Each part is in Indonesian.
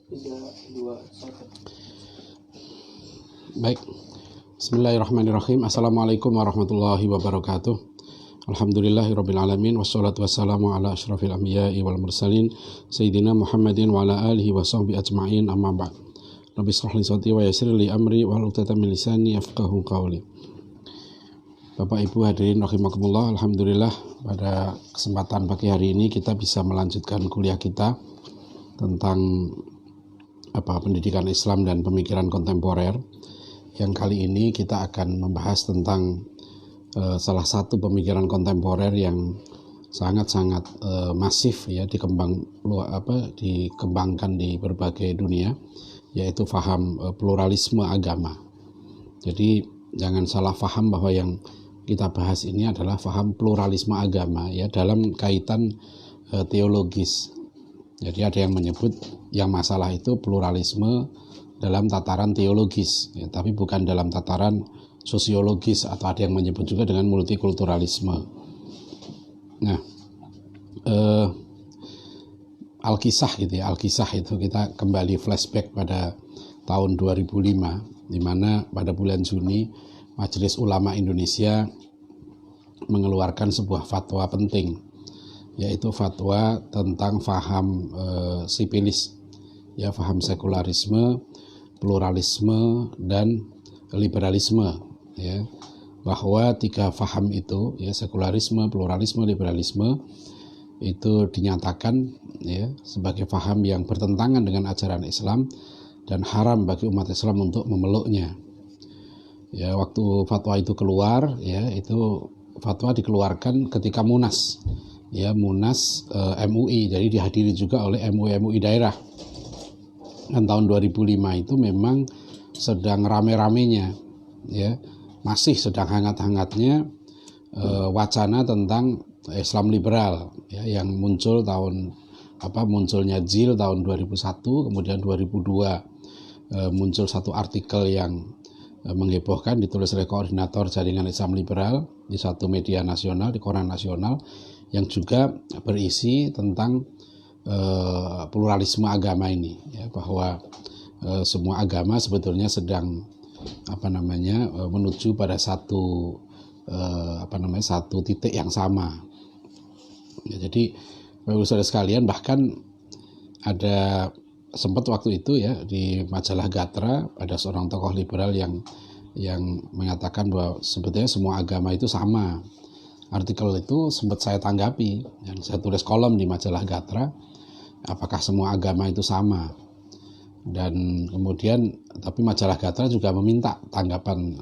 3, 2, 1. Baik. Bismillahirrahmanirrahim. Assalamualaikum warahmatullahi wabarakatuh. Alhamdulillahirrabbilalamin. Wassalatu wassalamu ala ashrafil anbiya'i wal mursalin Sayyidina Muhammadin wa ala alihi wa sahbihi ajma'in, amma ba'd. Rabbi shrah li sadri wa yassir li amri wahlul 'uqdatam min lisani yafqahu qawli. Bapak Ibu hadirin rahimakumullah, alhamdulillah pada kesempatan pagi hari ini kita bisa melanjutkan kuliah kita tentang pendidikan Islam dan pemikiran kontemporer. Yang kali ini kita akan membahas tentang salah satu pemikiran kontemporer yang sangat-sangat masif ya dikembangkan di berbagai dunia, yaitu faham pluralisme agama. Jadi jangan salah faham bahwa yang kita bahas ini adalah faham pluralisme agama ya dalam kaitan teologis. Jadi ada yang menyebut yang masalah itu pluralisme dalam tataran teologis, ya, tapi bukan dalam tataran sosiologis, atau ada yang menyebut juga dengan multikulturalisme. Nah, Al-Kisah gitu ya, Al-Kisah itu kita kembali flashback pada tahun 2005, di mana pada bulan Juni Majelis Ulama Indonesia mengeluarkan sebuah fatwa penting, yaitu fatwa tentang faham sipilis, ya, faham sekularisme, pluralisme, dan liberalisme, ya, bahwa tiga faham itu, ya, sekularisme, pluralisme, liberalisme, itu dinyatakan ya sebagai faham yang bertentangan dengan ajaran Islam dan haram bagi umat Islam untuk memeluknya. Ya, waktu fatwa itu keluar, ya, itu fatwa dikeluarkan ketika Munas, ya, Munas MUI, jadi dihadiri juga oleh MUI daerah. Dan tahun 2005 itu memang sedang rame-ramenya, ya, masih sedang hangat-hangatnya wacana tentang Islam liberal, ya, yang muncul munculnya JIL tahun 2001, kemudian 2002 muncul satu artikel yang menghebohkan, ditulis oleh koordinator jaringan Islam liberal di satu media nasional, di koran nasional, yang juga berisi tentang pluralisme agama ini, ya, bahwa semua agama sebetulnya sedang menuju pada satu titik yang sama. Ya, jadi Bapak Saudara sekalian, bahkan ada sempat waktu itu ya di majalah Gatra ada seorang tokoh liberal yang mengatakan bahwa sebetulnya semua agama itu sama. Artikel itu sempat saya tanggapi, yang saya tulis kolom di majalah Gatra, apakah semua agama itu sama. Dan kemudian tapi majalah Gatra juga meminta tanggapan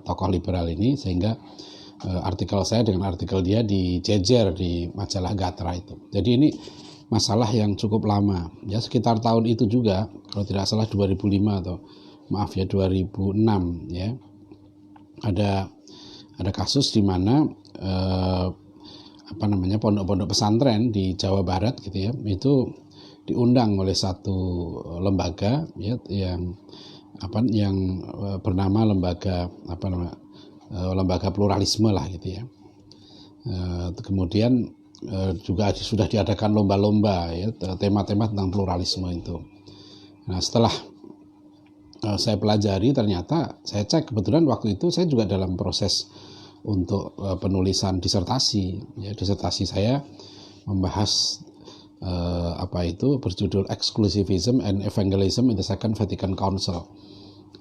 tokoh liberal ini, sehingga artikel saya dengan artikel dia dijejer di majalah Gatra itu. Jadi ini masalah yang cukup lama, ya, sekitar tahun itu juga, kalau tidak salah 2005 atau 2006, ya, ada kasus di mana pondok-pondok pesantren di Jawa Barat gitu ya, itu diundang oleh satu lembaga, ya, yang bernama lembaga pluralisme lah gitu ya. Kemudian juga sudah diadakan lomba-lomba, ya, tema-tema tentang pluralisme itu. Nah, setelah saya pelajari, ternyata saya cek, kebetulan waktu itu saya juga dalam proses untuk penulisan disertasi, ya, disertasi saya membahas berjudul Exclusivism and Evangelism in the Second Vatican Council,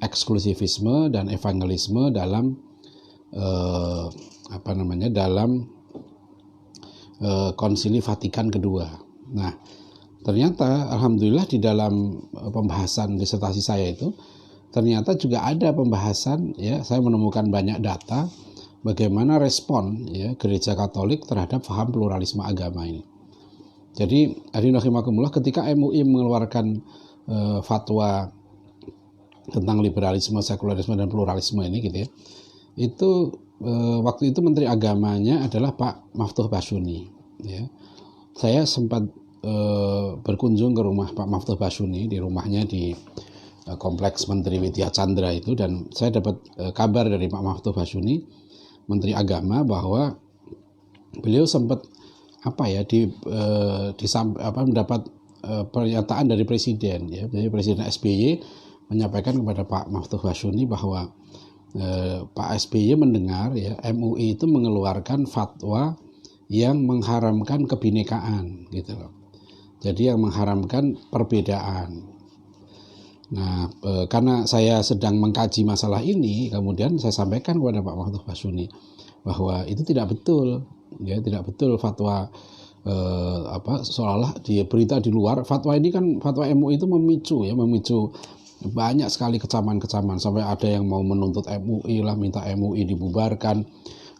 eksklusivisme dan evangelisme dalam Konsili Vatikan kedua. Nah, ternyata alhamdulillah di dalam pembahasan disertasi saya itu ternyata juga ada pembahasan, ya, saya menemukan banyak data bagaimana respon, ya, Gereja Katolik terhadap paham pluralisme agama ini. Jadi hadirin rahimakumullah, ketika MUI mengeluarkan fatwa tentang liberalisme, sekularisme, dan pluralisme ini gitu ya, itu waktu itu Menteri Agamanya adalah Pak Maftuh Basyuni, ya. Saya sempat berkunjung ke rumah Pak Maftuh Basyuni, di rumahnya di Kompleks Menteri Widya Chandra itu, dan saya dapat kabar dari Pak Maftuh Basyuni, Menteri Agama, bahwa beliau sempat mendapat pernyataan dari Presiden, ya. Jadi Presiden SBY menyampaikan kepada Pak Mahfud Basyuni bahwa Pak SBY mendengar ya MUI itu mengeluarkan fatwa yang mengharamkan kebinekaan gitu loh. Jadi yang mengharamkan perbedaan. Nah, karena saya sedang mengkaji masalah ini, kemudian saya sampaikan kepada Pak Mahfud Basyuni bahwa itu tidak betul, ya tidak betul fatwa seolah-olah di berita di luar. Fatwa ini kan fatwa MUI itu memicu banyak sekali kecaman-kecaman, sampai ada yang mau menuntut MUI lah, minta MUI dibubarkan,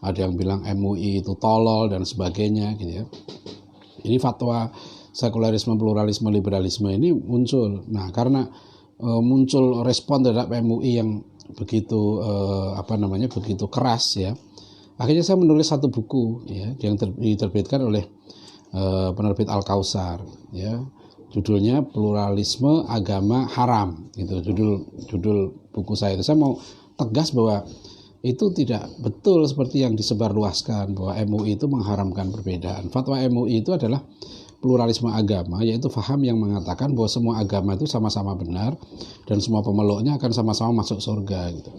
ada yang bilang MUI itu tolol dan sebagainya gitu ya. Jadi fatwa sekularisme, pluralisme, liberalisme ini muncul. Nah, karena muncul respon terhadap MUI yang begitu begitu keras ya, akhirnya saya menulis satu buku ya yang diterbitkan oleh penerbit Al-Kausar ya. Judulnya Pluralisme Agama Haram, gitu judul buku saya itu. Saya mau tegas bahwa itu tidak betul seperti yang disebarluaskan bahwa MUI itu mengharamkan perbedaan. Fatwa MUI itu adalah pluralisme agama, yaitu faham yang mengatakan bahwa semua agama itu sama-sama benar dan semua pemeluknya akan sama-sama masuk surga gitu.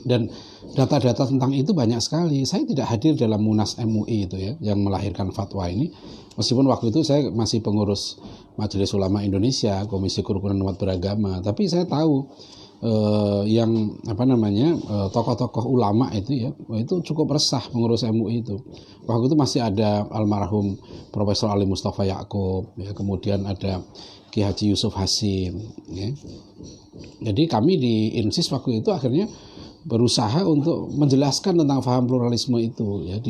Dan data-data tentang itu banyak sekali. Saya tidak hadir dalam Munas MUI itu ya yang melahirkan fatwa ini. Meskipun waktu itu saya masih pengurus Majelis Ulama Indonesia, Komisi Kerukunan Umat Beragama, tapi saya tahu tokoh-tokoh ulama itu ya, itu cukup resah pengurus MUI itu. Waktu itu masih ada almarhum Profesor Ali Mustafa Yaakob, ya, kemudian ada Ki Haji Yusuf Hasim. Ya. Jadi kami di INSIS waktu itu akhirnya berusaha untuk menjelaskan tentang paham pluralisme itu ya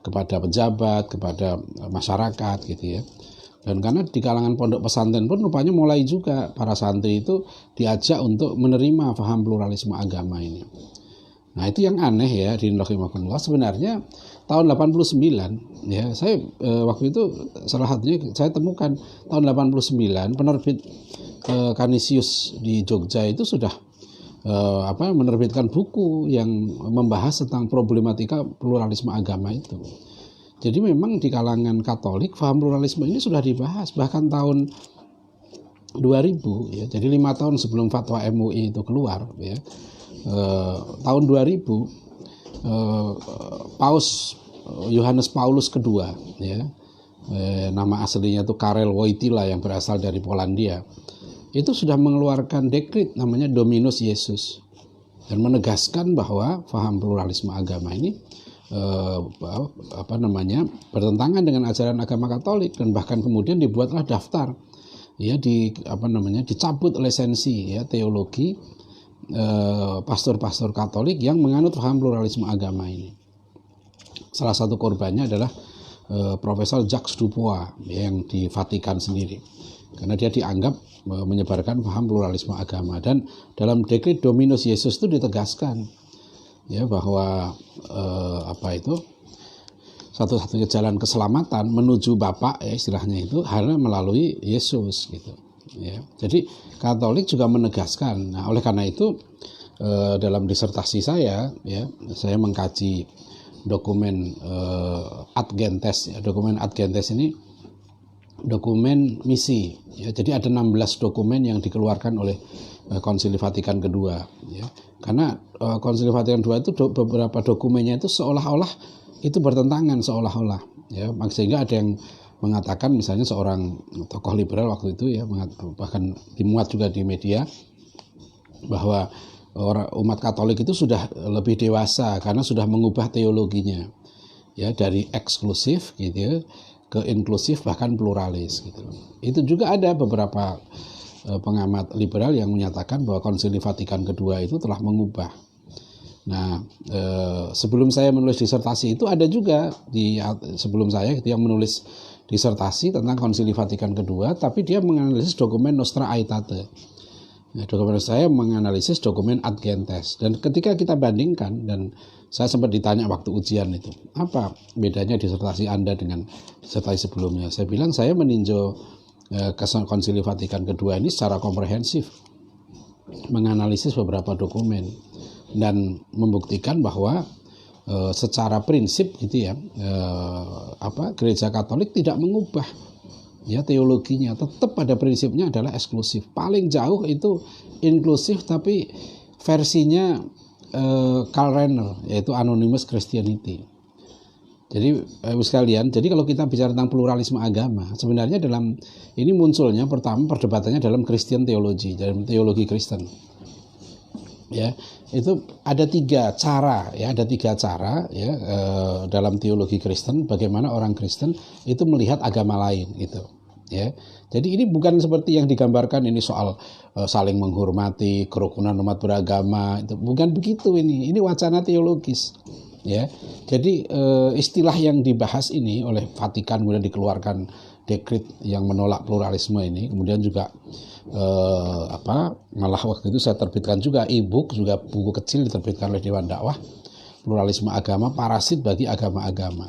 kepada pejabat, kepada masyarakat gitu ya. Dan karena di kalangan pondok pesantren pun rupanya mulai juga para santri itu diajak untuk menerima paham pluralisme agama ini. Nah, itu yang aneh ya di Rahimahullah. Sebenarnya tahun 89 ya, saya waktu itu salah satunya saya temukan tahun 89 penerbit Kanisius di Jogja itu sudah menerbitkan buku yang membahas tentang problematika pluralisme agama itu. Jadi memang di kalangan Katolik paham pluralisme ini sudah dibahas bahkan tahun 2000 ya. Jadi 5 tahun sebelum fatwa MUI itu keluar ya. Tahun 2000 Paus Yohanes Paulus II ya. Nama aslinya itu Karel Wojtyla yang berasal dari Polandia. Itu sudah mengeluarkan dekret namanya Dominus Iesus dan menegaskan bahwa paham pluralisme agama ini bertentangan dengan ajaran agama Katolik, dan bahkan kemudian dibuatlah daftar ya dicabut lisensi ya teologi pastor-pastor Katolik yang menganut paham pluralisme agama ini. Salah satu korbannya adalah Profesor Jacques Dubois yang di Vatikan sendiri, karena dia dianggap menyebarkan paham pluralisme agama. Dan dalam dekret Dominus Iesus itu ditegaskan ya bahwa satu-satunya jalan keselamatan menuju Bapa ya istilahnya itu hanya melalui Yesus gitu ya. Jadi Katolik juga menegaskan. Nah, oleh karena itu dalam disertasi saya ya, saya mengkaji dokumen Ad Gentes ya. Dokumen Ad Gentes ini dokumen misi ya. Jadi ada 16 dokumen yang dikeluarkan oleh Konsili Vatikan kedua ya. Karena Konsili Vatikan II itu beberapa dokumennya itu seolah-olah itu bertentangan seolah-olah ya. Sehingga ada yang mengatakan, misalnya seorang tokoh liberal waktu itu ya, bahkan dimuat juga di media, bahwa umat Katolik itu sudah lebih dewasa karena sudah mengubah teologinya ya dari eksklusif gitu ya ke inklusif bahkan pluralis gitu. Itu juga ada beberapa pengamat liberal yang menyatakan bahwa Konsili Vatikan kedua itu telah mengubah. Nah, sebelum saya menulis disertasi itu ada juga sebelum saya yang menulis disertasi tentang Konsili Vatikan kedua, tapi dia menganalisis dokumen Nostra Aetate. Nah, dokumen saya menganalisis dokumen Ad Gentes, dan ketika kita bandingkan, dan saya sempat ditanya waktu ujian itu, apa bedanya disertasi Anda dengan disertasi sebelumnya? Saya bilang saya meninjau Konsili Vatikan kedua ini secara komprehensif, menganalisis beberapa dokumen dan membuktikan bahwa secara prinsip gitu ya, Gereja Katolik tidak mengubah ya teologinya tetap pada prinsipnya adalah eksklusif. Paling jauh itu inklusif tapi versinya Karl Rahner, yaitu Anonymous Christianity. Jadi sekalian, jadi kalau kita bicara tentang pluralisme agama, sebenarnya dalam ini munculnya pertama perdebatannya dalam Christian theology, dalam teologi Kristen. Ya, itu ada tiga cara ya, dalam teologi Kristen bagaimana orang Kristen itu melihat agama lain gitu. Ya, jadi ini bukan seperti yang digambarkan ini soal saling menghormati, kerukunan umat beragama, itu bukan begitu ini wacana teologis. Ya, jadi istilah yang dibahas ini oleh Vatikan kemudian dikeluarkan dekret yang menolak pluralisme ini, kemudian juga malah waktu itu saya terbitkan juga e-book, juga buku kecil diterbitkan oleh Dewan Dakwah, pluralisme agama parasit bagi agama-agama.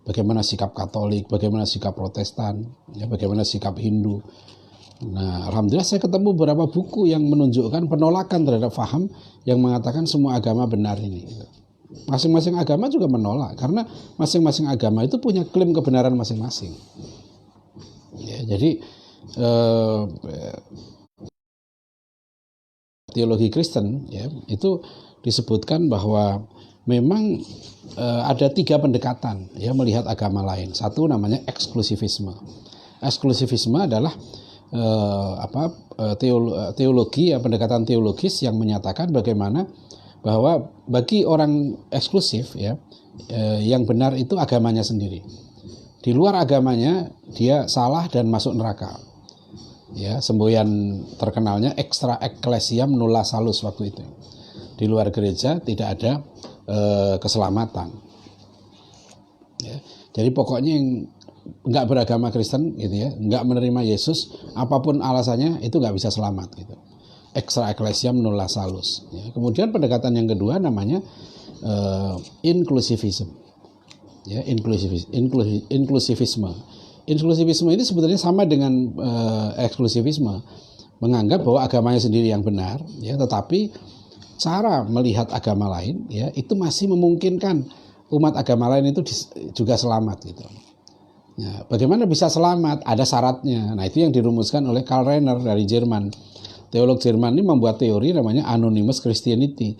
Bagaimana sikap Katolik, bagaimana sikap Protestan, ya, bagaimana sikap Hindu. Nah, alhamdulillah saya ketemu beberapa buku yang menunjukkan penolakan terhadap faham yang mengatakan semua agama benar ini. Masing-masing agama juga menolak karena masing-masing agama itu punya klaim kebenaran masing-masing. Ya, jadi teologi Kristen ya itu disebutkan bahwa memang ada tiga pendekatan ya melihat agama lain. Satu namanya eksklusivisme. Eksklusivisme adalah teologi ya, pendekatan teologis yang menyatakan bagaimana bahwa bagi orang eksklusif ya yang benar itu agamanya sendiri. Di luar agamanya dia salah dan masuk neraka. Ya, semboyan terkenalnya extra ecclesiam nulla salus waktu itu. Di luar gereja tidak ada keselamatan. Ya, jadi pokoknya yang nggak beragama Kristen gitu ya, nggak menerima Yesus, apapun alasannya itu nggak bisa selamat gitu. Extra ecclesiam nulla salus. Ya, kemudian pendekatan yang kedua namanya inklusivisme. Ya, inklusivisme. Inklusivisme ini sebetulnya sama dengan eksklusivisme, menganggap bahwa agamanya sendiri yang benar, ya, tetapi cara melihat agama lain, ya, itu masih memungkinkan umat agama lain itu juga selamat, gitu. Ya, bagaimana bisa selamat? Ada syaratnya. Nah, itu yang dirumuskan oleh Karl Rahner dari Jerman. Teolog Jerman ini membuat teori namanya Anonymous Christianity.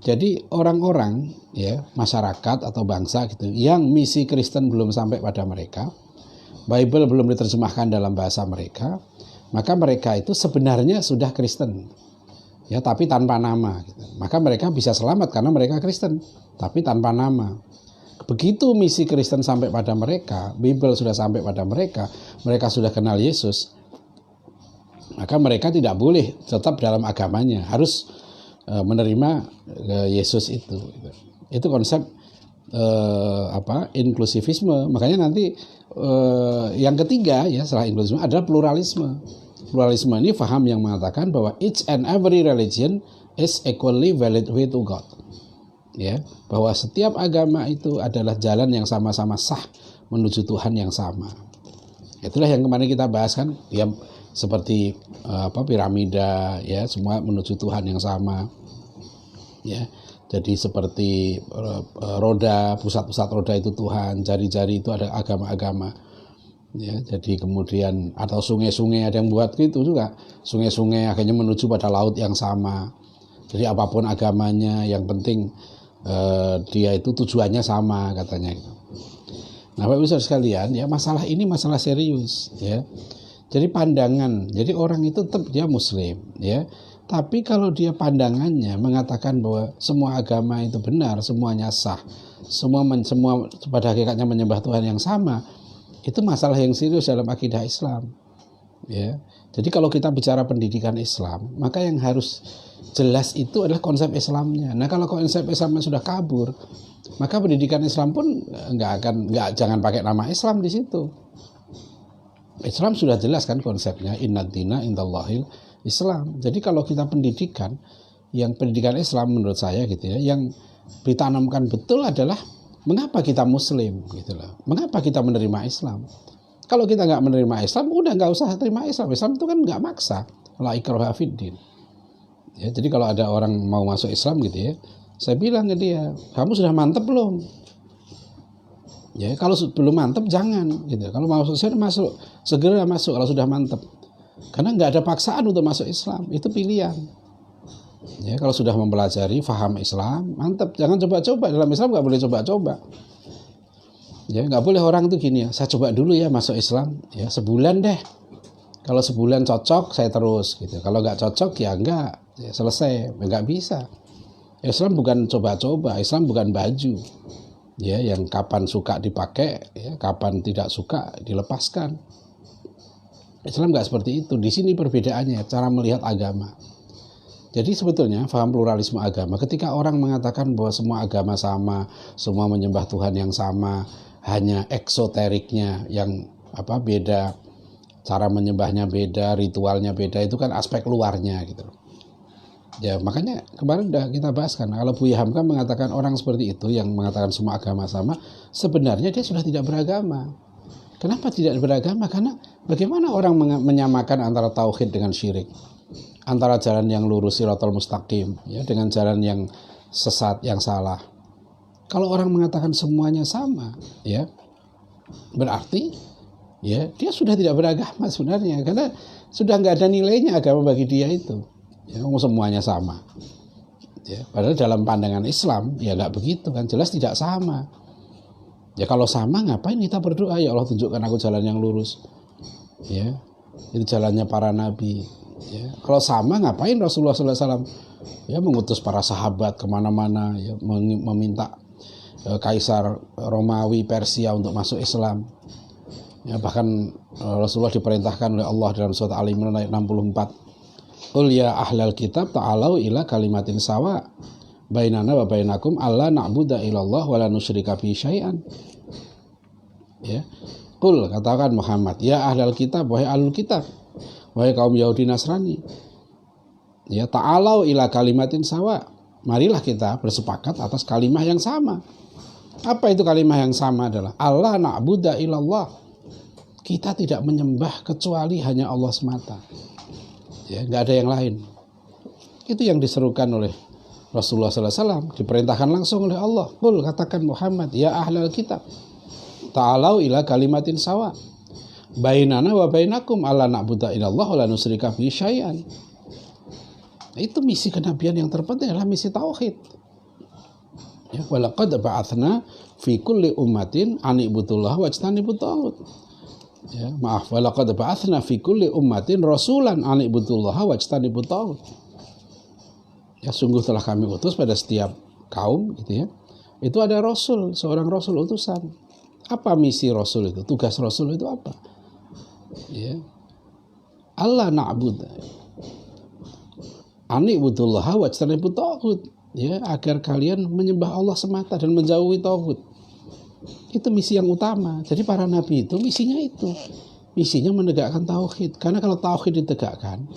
Jadi orang-orang, ya, masyarakat atau bangsa gitu, yang misi Kristen belum sampai pada mereka, Bible belum diterjemahkan dalam bahasa mereka, maka mereka itu sebenarnya sudah Kristen, ya, tapi tanpa nama. Gitu. Maka mereka bisa selamat karena mereka Kristen, tapi tanpa nama. Begitu misi Kristen sampai pada mereka, Bible sudah sampai pada mereka, mereka sudah kenal Yesus, maka mereka tidak boleh tetap dalam agamanya, harus menerima Yesus itu. Itu konsep inklusivisme. Makanya nanti yang ketiga ya setelah inklusivisme adalah pluralisme. Pluralisme ini faham yang mengatakan bahwa each and every religion is equally valid way to God. Ya, bahwa setiap agama itu adalah jalan yang sama-sama sah menuju Tuhan yang sama. Itulah yang kemarin kita bahas kan, ya, seperti piramida, ya, semua menuju Tuhan yang sama. Ya. Jadi seperti roda, pusat-pusat roda itu Tuhan, jari-jari itu ada agama-agama. Ya, jadi kemudian atau sungai-sungai ada yang buat gitu juga. Sungai-sungai akhirnya menuju pada laut yang sama. Jadi apapun agamanya, yang penting dia itu tujuannya sama katanya. Nah, Bapak Ibu Saudara sekalian, ya, masalah ini masalah serius, ya. Jadi pandangan, jadi orang itu tetap dia Muslim, ya. Tapi kalau dia pandangannya mengatakan bahwa semua agama itu benar, semuanya sah, semua pada hakikatnya menyembah Tuhan yang sama, itu masalah yang serius dalam akidah Islam. Ya. Jadi kalau kita bicara pendidikan Islam, maka yang harus jelas itu adalah konsep Islamnya. Nah, kalau konsep Islamnya sudah kabur, maka pendidikan Islam pun jangan pakai nama Islam di situ. Islam sudah jelas kan konsepnya, innad dina indallahil Islam. Jadi kalau kita pendidikan Islam menurut saya gitu ya, yang ditanamkan betul adalah mengapa kita Muslim gitu loh. Mengapa kita menerima Islam? Kalau kita nggak menerima Islam, udah nggak usah terima Islam. Islam itu kan nggak maksa. La ikraha fiddin. Ya, jadi kalau ada orang mau masuk Islam gitu ya, saya bilang ke dia, kamu sudah mantep belum? Ya, kalau belum mantep jangan gitu. Kalau mau masuk, segera masuk kalau sudah mantep. Karena nggak ada paksaan untuk masuk Islam, itu pilihan. Ya, kalau sudah mempelajari, faham Islam, mantep. Jangan coba-coba, dalam Islam nggak boleh coba-coba. Ya, nggak boleh orang tuh gini ya, saya coba dulu ya masuk Islam, ya sebulan deh. Kalau sebulan cocok, saya terus gitu. Kalau nggak cocok ya enggak, ya selesai, nggak bisa. Islam bukan coba-coba, Islam bukan baju. Ya, yang kapan suka dipakai, ya, kapan tidak suka dilepaskan. Islam nggak seperti itu. Di sini perbedaannya cara melihat agama. Jadi sebetulnya paham pluralisme agama. Ketika orang mengatakan bahwa semua agama sama, semua menyembah Tuhan yang sama, hanya eksoteriknya yang beda, cara menyembahnya beda, ritualnya beda, itu kan aspek luarnya gitu. Ya, makanya kemarin udah kita bahas kan, kalau Buya Hamka mengatakan orang seperti itu yang mengatakan semua agama sama, sebenarnya dia sudah tidak beragama. Kenapa tidak beragama? Karena bagaimana orang menyamakan antara tauhid dengan syirik, antara jalan yang lurus siratal mustaqim ya dengan jalan yang sesat yang salah. Kalau orang mengatakan semuanya sama, ya berarti ya dia sudah tidak beragama sebenarnya, karena sudah nggak ada nilainya agama bagi dia itu. Ya, semuanya sama. Ya, padahal dalam pandangan Islam ya nggak begitu kan, jelas tidak sama. Ya kalau sama ngapain kita berdoa, ya Allah tunjukkan aku jalan yang lurus. Ya, itu jalannya para nabi. Ya, kalau sama ngapain Rasulullah SAW ya mengutus para sahabat kemana-mana, ya, meminta Kaisar Romawi Persia untuk masuk Islam. Ya, bahkan Rasulullah diperintahkan oleh Allah dalam surat Al-Imran ayat 64. Qul ya ahlal kitab ta'alau ila kalimatin sawa bainana wa bainakum alla na'budu illallah wa la nusyrika bihi syai'an. Ya. Qul, katakan Muhammad, ya ahlal kitab, wahai ahlul kitab, wahai kaum Yahudi Nasrani. Ya, ta'alau ila kalimatin sawa. Marilah kita bersepakat atas kalimah yang sama. Apa itu kalimah yang sama? Adalah alla na'budu illallah. Kita tidak menyembah kecuali hanya Allah semata. Ya, nggak ada yang lain. Itu yang diserukan oleh Rasulullah SAW, diperintahkan langsung oleh Allah. Qul, katakan Muhammad, ya ahlal kitab, ta'alau ila kalimatin sawa bainana wa bainakum alla na'budu illallah wa la nusyrika bihi syai'an. Itu misi kenabian yang terpenting adalah misi tauhid. Ya, walaqad ba'atsna fi kulli ummatin an ibudullah wajtanibut taghut. Ya, maaf, walaqad ba'atsna fi kulli ummatin rasulan an ibudullaha wajtanibut taghut. Ya, sungguh telah kami utus pada setiap kaum gitu ya. Itu ada rasul, seorang rasul utusan. Apa misi rasul itu? Tugas rasul itu apa? Ya. Allah na'bud an ibudullaha wajtanibut taghut. Ya, agar kalian menyembah Allah semata dan menjauhi taghut. Itu misi yang utama. Jadi para nabi itu misinya itu. Misinya menegakkan tauhid. Karena kalau tauhid ditegakkan,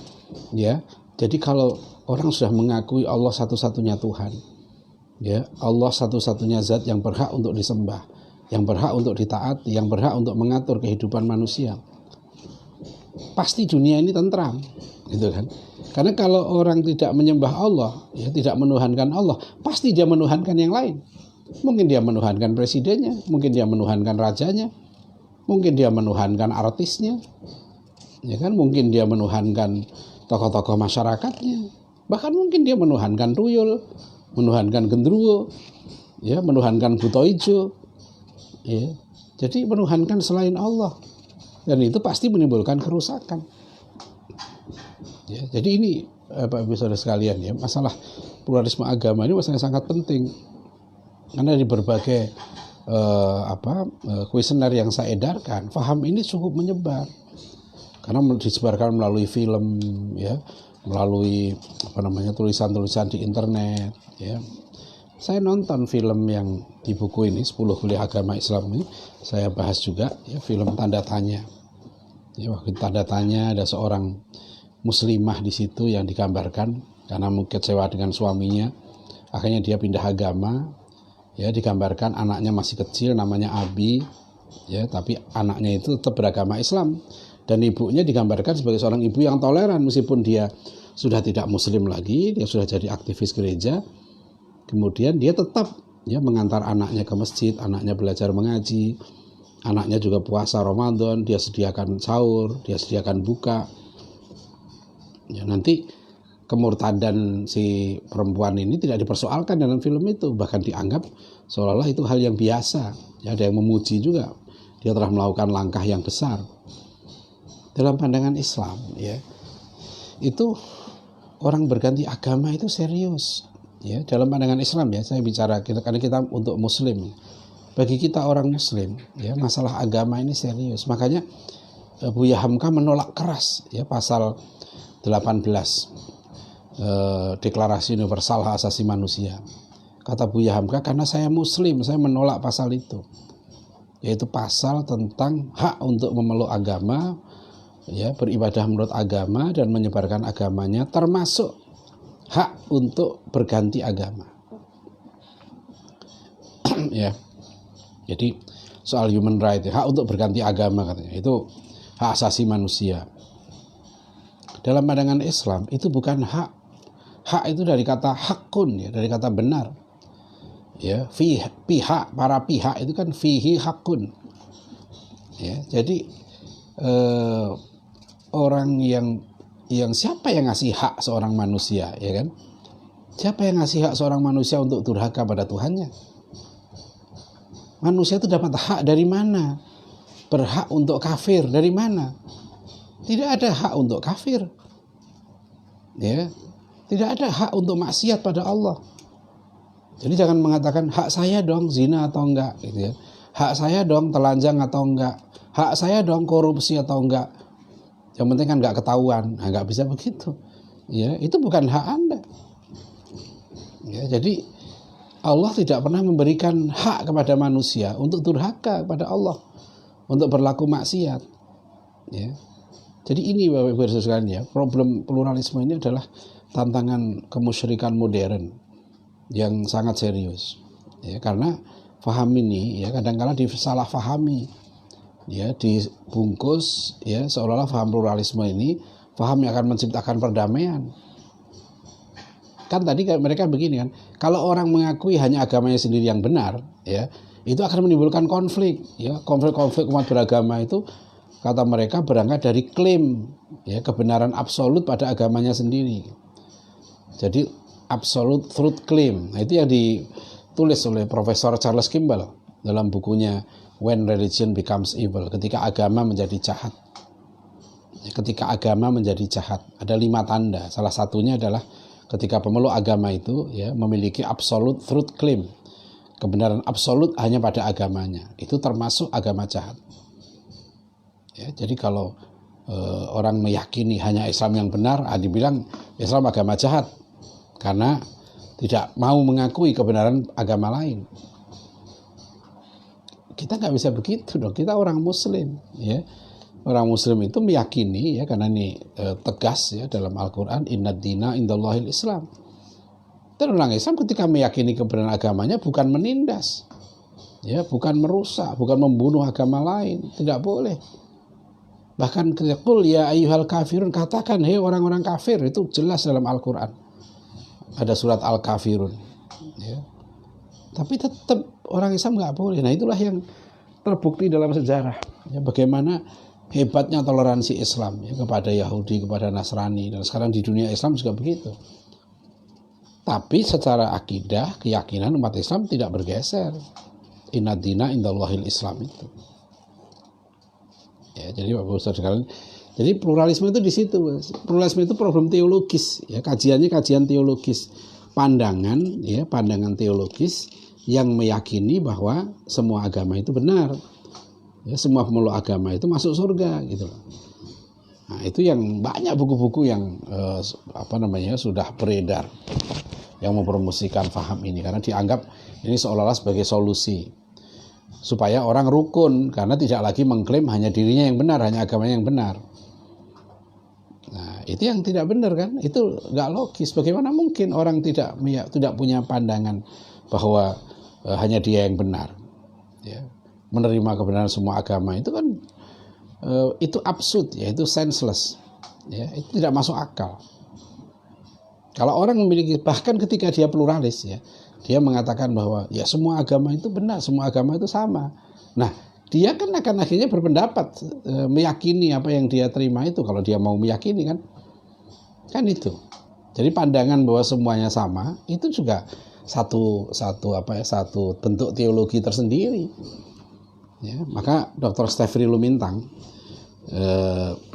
ya, jadi kalau orang sudah mengakui Allah satu-satunya Tuhan, ya, Allah satu-satunya zat yang berhak untuk disembah, yang berhak untuk ditaati, yang berhak untuk mengatur kehidupan manusia, pasti dunia ini tentram, gitu kan? Karena kalau orang tidak menyembah Allah, ya, tidak menuhankan Allah, pasti dia menuhankan yang lain. Mungkin dia menuhankan presidennya, mungkin dia menuhankan rajanya, mungkin dia menuhankan artisnya, ya kan? Mungkin dia menuhankan tokoh-tokoh masyarakatnya, bahkan mungkin dia menuhankan tuyul, menuhankan gendruwo, ya, menuhankan buto ijo, ya. Jadi menuhankan selain Allah, dan itu pasti menimbulkan kerusakan. Ya, jadi ini Bapak Ibu Saudara sekalian, ya, masalah pluralisme agama ini masalah sangat penting. Karena di berbagai kuesioner yang saya edarkan, faham ini cukup menyebar. Karena disebarkan melalui film, ya, melalui tulisan-tulisan di internet, ya. Saya nonton film yang di buku ini 10 kuliah agama Islam ini, saya bahas juga, ya, film Tanda Tanya. Ya, waktu Tanda Tanya ada seorang muslimah di situ yang digambarkan karena mungkin kecewa dengan suaminya, akhirnya dia pindah agama. Ya, digambarkan anaknya masih kecil namanya Abi, ya, tapi anaknya itu tetap beragama Islam, dan ibunya digambarkan sebagai seorang ibu yang toleran meskipun dia sudah tidak muslim lagi, dia sudah jadi aktivis gereja. Kemudian dia tetap ya, mengantar anaknya ke masjid, anaknya belajar mengaji, anaknya juga puasa Ramadan, dia sediakan sahur, dia sediakan buka. Ya, nanti kemurtadan si perempuan ini tidak dipersoalkan dalam film itu, bahkan dianggap seolah-olah itu hal yang biasa. Ya, ada yang memuji juga, dia telah melakukan langkah yang besar. Dalam pandangan Islam, ya, itu orang berganti agama itu serius. Ya, dalam pandangan Islam, ya, saya bicara karena kita untuk Muslim. Bagi kita orang Muslim, ya, masalah agama ini serius. Makanya Buya Hamka menolak keras, ya, pasal 18 Deklarasi Universal Hak Asasi Manusia. Kata Buya Hamka, karena saya Muslim, saya menolak pasal itu, yaitu pasal tentang hak untuk memeluk agama, ya, beribadah menurut agama dan menyebarkan agamanya, termasuk hak untuk berganti agama. Ya, jadi soal human right, hak untuk berganti agama, katanya itu hak asasi manusia. Dalam pandangan Islam itu bukan hak. Hak itu dari kata hakun, ya, dari kata benar. Ya, pihak, para pihak itu kan fihi hakun. Ya, jadi orang yang siapa yang ngasih hak seorang manusia, ya kan? Siapa yang ngasih hak seorang manusia untuk durhaka pada Tuhannya? Manusia itu dapat hak dari mana? Berhak untuk kafir dari mana? Tidak ada hak untuk kafir. Ya, tidak ada hak untuk maksiat pada Allah. Jadi jangan mengatakan hak saya dong zina atau enggak, gitu ya. Hak saya dong telanjang atau enggak. Hak saya dong korupsi atau enggak. Yang penting kan nggak ketahuan, nggak bisa begitu. Ya, itu bukan hak Anda. Ya, jadi Allah tidak pernah memberikan hak kepada manusia untuk durhaka kepada Allah, untuk berlaku maksiat. Ya, jadi ini Bapak Ibu sekalian, ya, problem pluralisme ini adalah tantangan kemusyrikan modern yang sangat serius. Ya, karena faham ini, ya, kadang-kadang disalahfahami. Ya, dibungkus, ya, seolah-olah paham pluralisme ini paham yang akan menciptakan perdamaian. Kan tadi mereka begini kan, kalau orang mengakui hanya agamanya sendiri yang benar, ya, itu akan menimbulkan konflik, ya. Konflik-konflik umat beragama itu kata mereka berangkat dari klaim, ya, kebenaran absolut pada agamanya sendiri. Jadi absolute truth claim. Nah, itu yang ditulis oleh Profesor Charles Kimball dalam bukunya When Religion Becomes Evil, ketika agama menjadi jahat. Ketika agama menjadi jahat, ada 5 tanda. Salah satunya adalah ketika pemeluk agama itu, ya, memiliki absolute truth claim, kebenaran absolut hanya pada agamanya. Itu termasuk agama jahat. Ya, jadi kalau orang meyakini hanya Islam yang benar, dibilang Islam agama jahat karena tidak mau mengakui kebenaran agama lain. Kita nggak bisa begitu dong. Kita orang Muslim, ya. Orang Muslim itu meyakini, ya, karena ini tegas, ya, dalam Al-Quran, Innad dina indallahil Islam. Dan orang Islam ketika meyakini kebenaran agamanya bukan menindas, ya, bukan merusak, bukan membunuh agama lain, tidak boleh. Bahkan ketika qul ya ayyuhal kafirun, katakan hei orang-orang kafir, itu jelas dalam Al-Quran. Ada surat Al-Kafirun, ya. Tapi tetap orang Islam nggak boleh. Nah, itulah yang terbukti dalam sejarah, ya, bagaimana hebatnya toleransi Islam, ya, kepada Yahudi, kepada Nasrani, dan sekarang di dunia Islam juga begitu. Tapi secara akidah, keyakinan umat Islam tidak bergeser. Innad dina indallahil Islam itu. Ya, jadi Bapak Ustaz sekalian, jadi pluralisme itu di situ. Pluralisme itu problem teologis, ya, kajiannya kajian teologis, pandangan, ya, pandangan teologis yang meyakini bahwa semua agama itu benar, ya, semua pemeluk agama itu masuk surga, gitu. Nah, itu yang banyak buku-buku yang sudah beredar yang mempromosikan paham ini, karena dianggap ini seolah-olah sebagai solusi supaya orang rukun, karena tidak lagi mengklaim hanya dirinya yang benar, hanya agamanya yang benar. Nah, itu yang tidak benar, kan? Itu nggak logis. Bagaimana mungkin orang tidak punya pandangan bahwa hanya dia yang benar, ya, menerima kebenaran semua agama, itu kan itu absurd, ya, itu senseless, ya, itu tidak masuk akal. Kalau orang memiliki, bahkan ketika dia pluralis, ya, Dia mengatakan bahwa ya semua agama itu benar, semua agama itu sama. Nah, dia kan akan akhirnya berpendapat, meyakini apa yang dia terima itu, kalau dia mau meyakini kan itu. Jadi pandangan bahwa semuanya sama itu juga satu bentuk teologi tersendiri. Ya, maka Dr. Stefri Lumintang,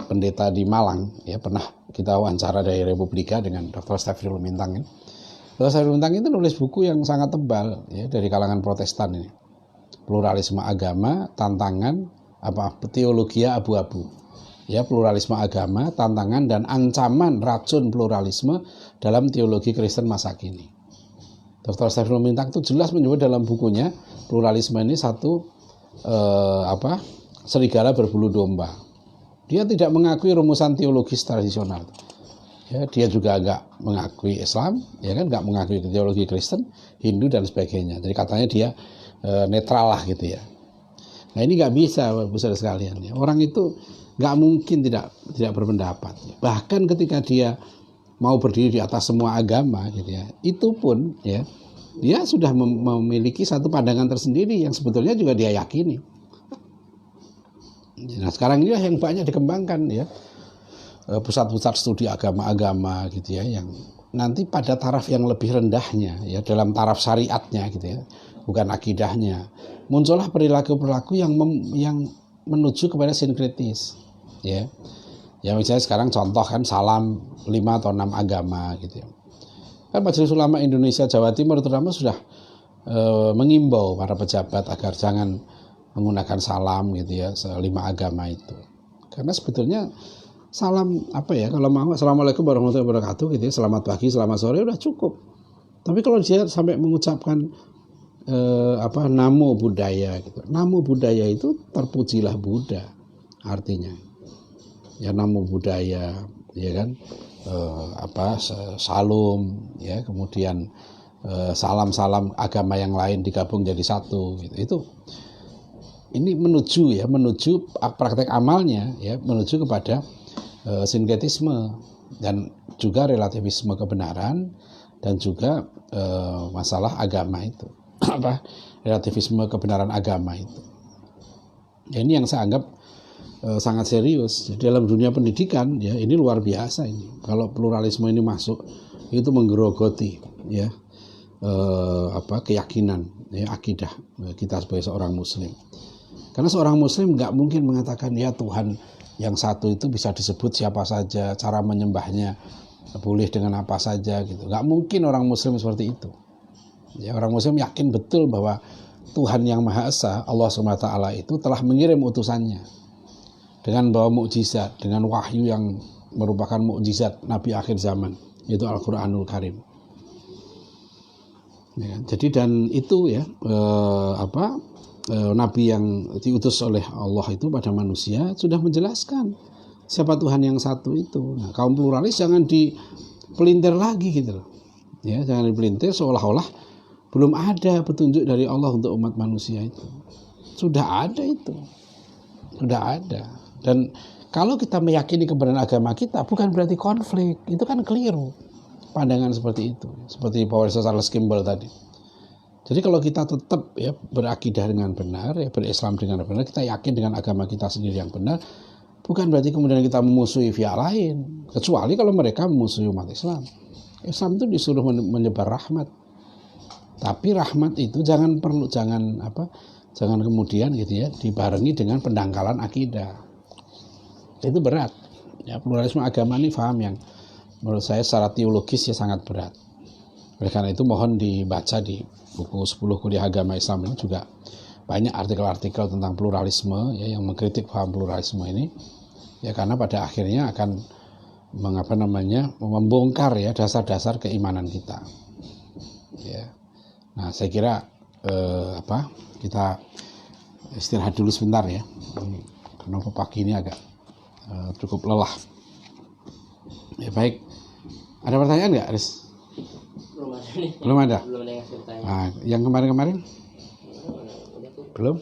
pendeta di Malang, ya, pernah kita wawancara dari Republika dengan Dr. Stefri Lumintang. Dr. Stefri Lumintang itu nulis buku yang sangat tebal, ya, dari kalangan Protestan ini. Pluralisme agama, tantangan, teologi abu-abu. Ya, pluralisme agama, tantangan dan ancaman racun pluralisme dalam teologi Kristen masa kini. Dr. Stefri Lumintang itu jelas menyebut dalam bukunya, pluralisme ini satu serigala berbulu domba. Dia tidak mengakui rumusan teologis tradisional. Ya, dia juga enggak mengakui Islam, ya kan, enggak mengakui teologi Kristen, Hindu dan sebagainya. Jadi katanya dia netral lah gitu ya. Nah, ini nggak bisa, Saudara sekalian. Ya. Orang itu nggak mungkin tidak berpendapat. Bahkan ketika dia mau berdiri di atas semua agama, gitu ya, itu pun ya dia sudah memiliki satu pandangan tersendiri yang sebetulnya juga dia yakini. Nah, sekarang ini yang banyak dikembangkan, ya, pusat-pusat studi agama-agama gitu ya, yang nanti pada taraf yang lebih rendahnya, ya, dalam taraf syariatnya gitu ya, bukan akidahnya, muncullah perilaku-perilaku yang menuju kepada sinkretis, ya. Ya, misalnya sekarang contoh kan salam 5 atau 6 agama gitu ya. Kan Majelis Ulama Indonesia Jawa Timur terutama sudah mengimbau para pejabat agar jangan menggunakan salam gitu ya, 5 agama itu. Karena sebetulnya salam kalau mau assalamualaikum warahmatullahi wabarakatuh gitu ya, selamat pagi, selamat sore udah cukup. Tapi kalau dia sampai mengucapkan namo budaya gitu. Namo budaya itu terpujilah Buddha artinya. Ya, namo budaya, ya kan? Salam, ya, kemudian salam-salam agama yang lain digabung jadi satu gitu. Itu ini menuju praktek amalnya, ya, menuju kepada sinkretisme dan juga relativisme kebenaran dan juga masalah agama itu. Relativisme kebenaran agama itu. Ya, ini yang saya anggap sangat serius. Jadi dalam dunia pendidikan, ya, ini luar biasa ini. Kalau pluralisme ini masuk, itu menggerogoti, ya, keyakinan, ya, akidah kita sebagai seorang Muslim. Karena seorang Muslim nggak mungkin mengatakan ya Tuhan yang satu itu bisa disebut siapa saja, cara menyembahnya boleh dengan apa saja gitu. Nggak mungkin orang Muslim seperti itu. Ya, orang Muslim yakin betul bahwa Tuhan yang Maha Esa, Allah SWT itu telah mengirim utusannya dengan bawa mukjizat, dengan wahyu yang merupakan mukjizat Nabi akhir zaman, yaitu Al-Quranul Karim. Ya, jadi dan itu ya Nabi yang diutus oleh Allah itu pada manusia sudah menjelaskan siapa Tuhan yang satu itu. Nah, kaum pluralis jangan dipelintir lagi gitu loh. Ya, jangan dipelintir seolah-olah belum ada petunjuk dari Allah untuk umat manusia itu. Sudah ada itu. Sudah ada. Dan kalau kita meyakini kebenaran agama kita bukan berarti konflik. Itu kan keliru. Pandangan seperti itu. Seperti Profesor Charles Kimball tadi. Jadi kalau kita tetap ya berakidah dengan benar, ya berislam dengan benar, kita yakin dengan agama kita sendiri yang benar, bukan berarti kemudian kita memusuhi pihak lain. Kecuali kalau mereka memusuhi umat Islam. Islam itu disuruh menyebar rahmat. Tapi rahmat itu jangan kemudian gitu ya dibarengi dengan pendangkalan akidah. Itu berat. Ya, pluralisme agama ini paham yang menurut saya secara teologis ya sangat berat. Oleh karena itu mohon dibaca di buku 10 kuliah agama Islam ini juga banyak artikel-artikel tentang pluralisme ya, yang mengkritik paham pluralisme ini. Ya, karena pada akhirnya akan membongkar ya dasar-dasar keimanan kita. Ya. Nah, saya kira kita istirahat dulu sebentar ya, karena pagi ini agak cukup lelah. Ya, baik, ada pertanyaan nggak, Aris? Belum ada. Belum ada yang bertanya. Nah, yang kemarin belum.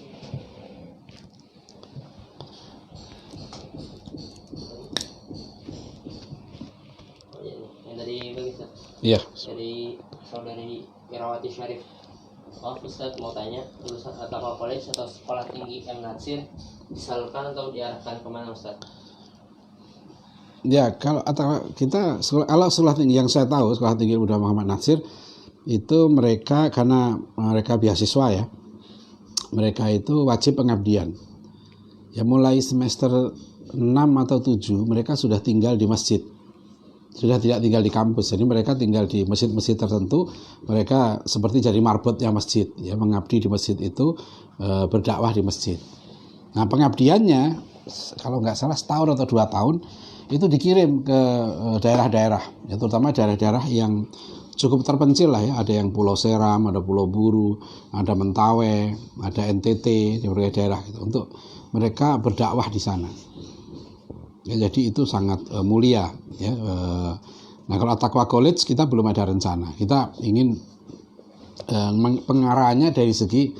Yang tadi bagus. Iya. Dari saudari Irawati Syarif. Maaf Ustaz, mau tanya, lulusan At-Taqwa College atau Sekolah Tinggi M. Natsir disalurkan atau diarahkan kemana Ustaz? Ya, kalau sekolah tinggi yang saya tahu, Sekolah Tinggi Udah Muhammad Natsir itu mereka, karena mereka beasiswa ya, mereka itu wajib pengabdian. Ya, mulai semester 6 atau 7 mereka sudah tinggal di masjid. Sudah tidak tinggal di kampus. Jadi mereka tinggal di masjid-masjid tertentu. Mereka seperti jadi marbotnya masjid, ya, mengabdi di masjid itu, berdakwah di masjid. Nah, pengabdiannya kalau nggak salah setahun atau 2 tahun itu dikirim ke daerah-daerah, ya, terutama daerah-daerah yang cukup terpencil lah ya. Ada yang Pulau Seram, ada Pulau Buru, ada Mentawai, ada NTT, di berbagai daerah gitu, untuk mereka berdakwah di sana. Ya, jadi itu sangat mulia ya. Nah, kalau At-Taqwa College kita belum ada rencana. Kita ingin pengarahannya dari segi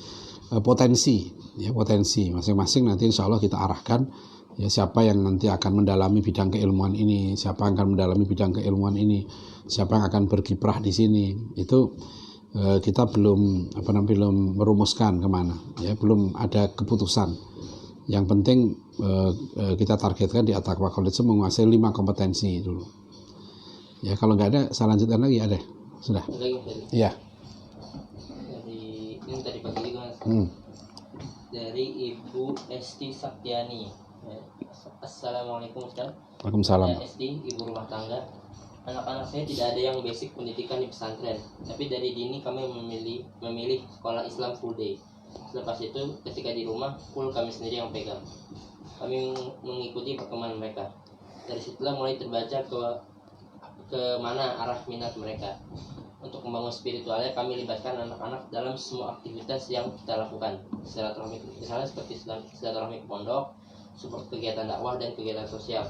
potensi, ya, potensi masing-masing nanti insya Allah kita arahkan, ya, siapa yang nanti akan mendalami bidang keilmuan ini, siapa yang akan mendalami bidang keilmuan ini, siapa yang akan berkiprah di sini. Itu kita belum merumuskan kemana, ya, belum ada keputusan. Yang penting kita targetkan di At-Taqwa College menguasai 5 kompetensi dulu. Ya, kalau nggak ada saya lanjutkan lagi, ada sudah. Iya. Dari ini tadi pagi juga. Dari Ibu Esti Saktiani. Assalamualaikum Ustaz. Waalaikumsalam. Saya Esti, ibu rumah tangga. Anak-anak saya tidak ada yang basic pendidikan di pesantren, tapi dari dini kami memilih sekolah Islam full day. Selepas itu ketika di rumah full kami sendiri yang pegang. Kami mengikuti perkembangan mereka. Dari situlah mulai terbaca ke mana arah minat mereka. Untuk membangun spiritualnya kami libatkan anak-anak dalam semua aktivitas yang kita lakukan. Silaturahmi, misalnya seperti silaturahmi ke pondok, support kegiatan dakwah dan kegiatan sosial.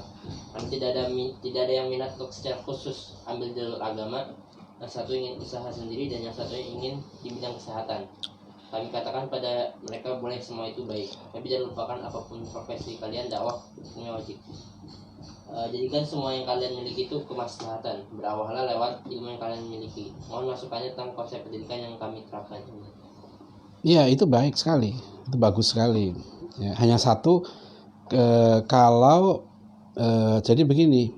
Kami tidak ada yang minat untuk secara khusus ambil jalur agama. Yang satu ingin usaha sendiri dan yang satu ingin di bidang kesehatan. Kami katakan pada mereka boleh semua itu baik, tapi jangan lupakan apapun profesi kalian, dakwah hukumnya wajib. Jadikan semua yang kalian miliki itu kemaslahatan. Berawallah lewat ilmu yang kalian miliki. Mohon masukannya tentang konsep pendidikan yang kami terapkan. Iya, itu baik sekali, itu bagus sekali. Ya, hanya satu, jadi begini,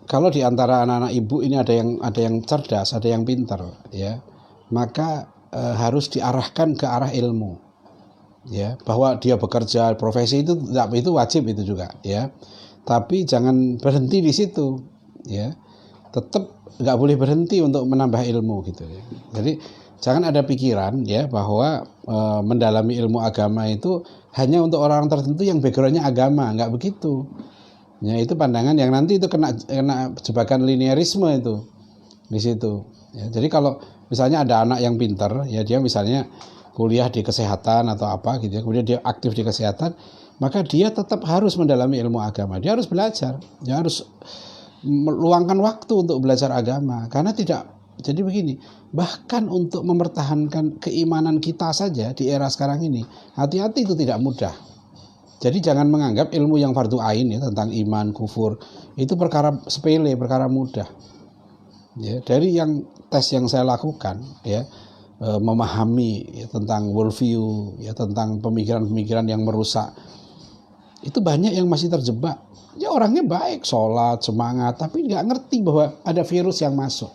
kalau di antara anak-anak ibu ini ada yang cerdas, ada yang pintar, ya, maka harus diarahkan ke arah ilmu, ya, bahwa dia bekerja profesi itu wajib itu juga, ya, tapi jangan berhenti di situ, ya, tetap nggak boleh berhenti untuk menambah ilmu gitu, ya. Jadi jangan ada pikiran, ya, bahwa mendalami ilmu agama itu hanya untuk orang tertentu yang backgroundnya agama, nggak begitu, ya. Itu pandangan yang nanti itu kena jebakan linearisme itu di situ, ya. Jadi kalau misalnya ada anak yang pintar, ya, dia misalnya kuliah di kesehatan atau apa gitu ya, kemudian dia aktif di kesehatan, maka dia tetap harus mendalami ilmu agama. Dia harus belajar, dia harus meluangkan waktu untuk belajar agama. Karena jadi begini, bahkan untuk mempertahankan keimanan kita saja di era sekarang ini, hati-hati, itu tidak mudah. Jadi jangan menganggap ilmu yang fardu ain, ya, tentang iman, kufur, itu perkara sepele, perkara mudah. Ya, dari yang tes yang saya lakukan, ya, memahami, ya, tentang worldview, ya, tentang pemikiran-pemikiran yang merusak, itu banyak yang masih terjebak. Ya, orangnya baik, sholat, semangat, tapi nggak ngerti bahwa ada virus yang masuk.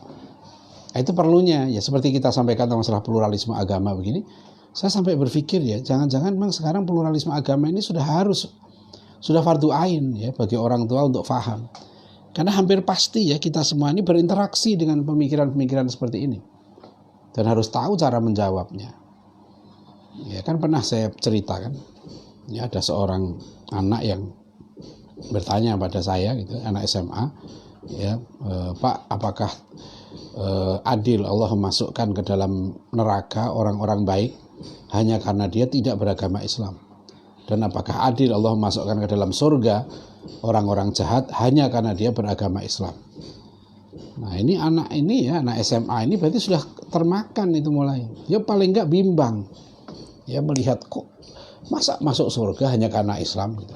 Nah, itu perlunya, ya, seperti kita sampaikan tentang masalah pluralisme agama begini, saya sampai berpikir, ya, jangan-jangan memang sekarang pluralisme agama ini sudah fardu ain, ya, bagi orang tua untuk faham. Karena hampir pasti, ya, kita semua ini berinteraksi dengan pemikiran-pemikiran seperti ini. Dan harus tahu cara menjawabnya. Ya, kan pernah saya ceritakan, ya, ada seorang anak yang bertanya pada saya gitu, anak SMA, ya, Pak, apakah adil Allah memasukkan ke dalam neraka orang-orang baik hanya karena dia tidak beragama Islam? Dan apakah adil Allah memasukkan ke dalam surga orang-orang jahat hanya karena dia beragama Islam? Nah, ini anak SMA ini berarti sudah termakan itu mulai. Dia paling enggak bimbang, ya, melihat kok masa masuk surga hanya karena Islam gitu.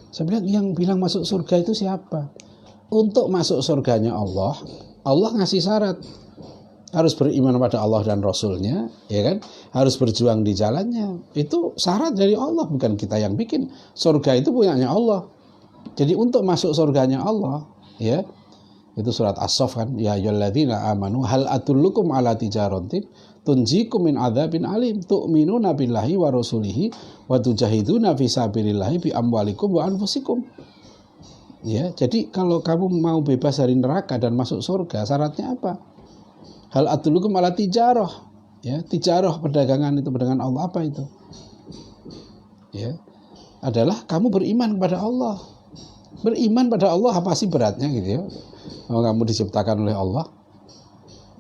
Saya bilang, yang bilang masuk surga itu siapa? Untuk masuk surganya Allah ngasih syarat. harus beriman pada Allah dan Rasulnya, ya kan? Harus berjuang di jalannya. Itu syarat dari Allah, bukan kita yang bikin. Surga itu punyanya Allah. Jadi untuk masuk surganya Allah, ya, itu surat As-Saff kan, ya ayyuhalladzina amanu hal atullukum ala tijaratin tunjikum min adzabin alim tu'minuna billahi wa rasulihi wa tujahiduna fi sabilillahi bi amwalikum wa anfusikum. Ya, jadi kalau kamu mau bebas dari neraka dan masuk surga, syaratnya apa? Hal atullukum ala tijarah. Ya, tijarah perdagangan itu, perdagangan Allah apa itu? Ya, adalah kamu beriman kepada Allah. Beriman pada Allah apa sih beratnya gitu ya? Kalau kamu diciptakan oleh Allah,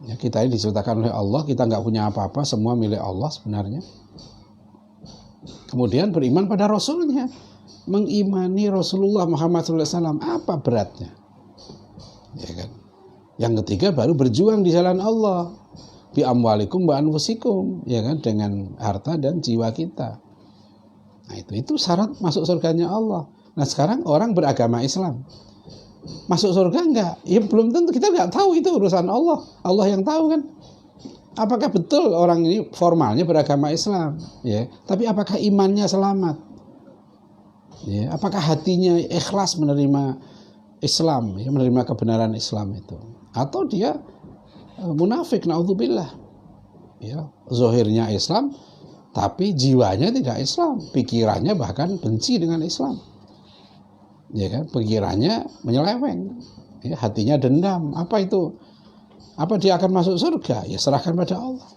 ya, kita ini diciptakan oleh Allah, kita nggak punya apa-apa, semua milik Allah sebenarnya. Kemudian beriman pada Rasulnya, mengimani Rasulullah Muhammad SAW, apa beratnya? Ya kan? Yang ketiga baru berjuang di jalan Allah, bi amwalikum wa anfusikum, ya kan, dengan harta dan jiwa kita. Nah, itu syarat masuk surganya Allah. Nah, sekarang orang beragama Islam masuk surga enggak? Ya belum tentu, kita enggak tahu, itu urusan Allah. Allah yang tahu kan. Apakah betul orang ini formalnya beragama Islam, ya, tapi apakah imannya selamat? Ya, apakah hatinya ikhlas menerima Islam, ya, menerima kebenaran Islam itu? Atau dia munafik, naudzubillah. Ya, zahirnya Islam tapi jiwanya tidak Islam, pikirannya bahkan benci dengan Islam. Ya kan, pikirannya menyeleweng, ya, hatinya dendam. Apa itu? Apa dia akan masuk surga? Ya serahkan pada Allah.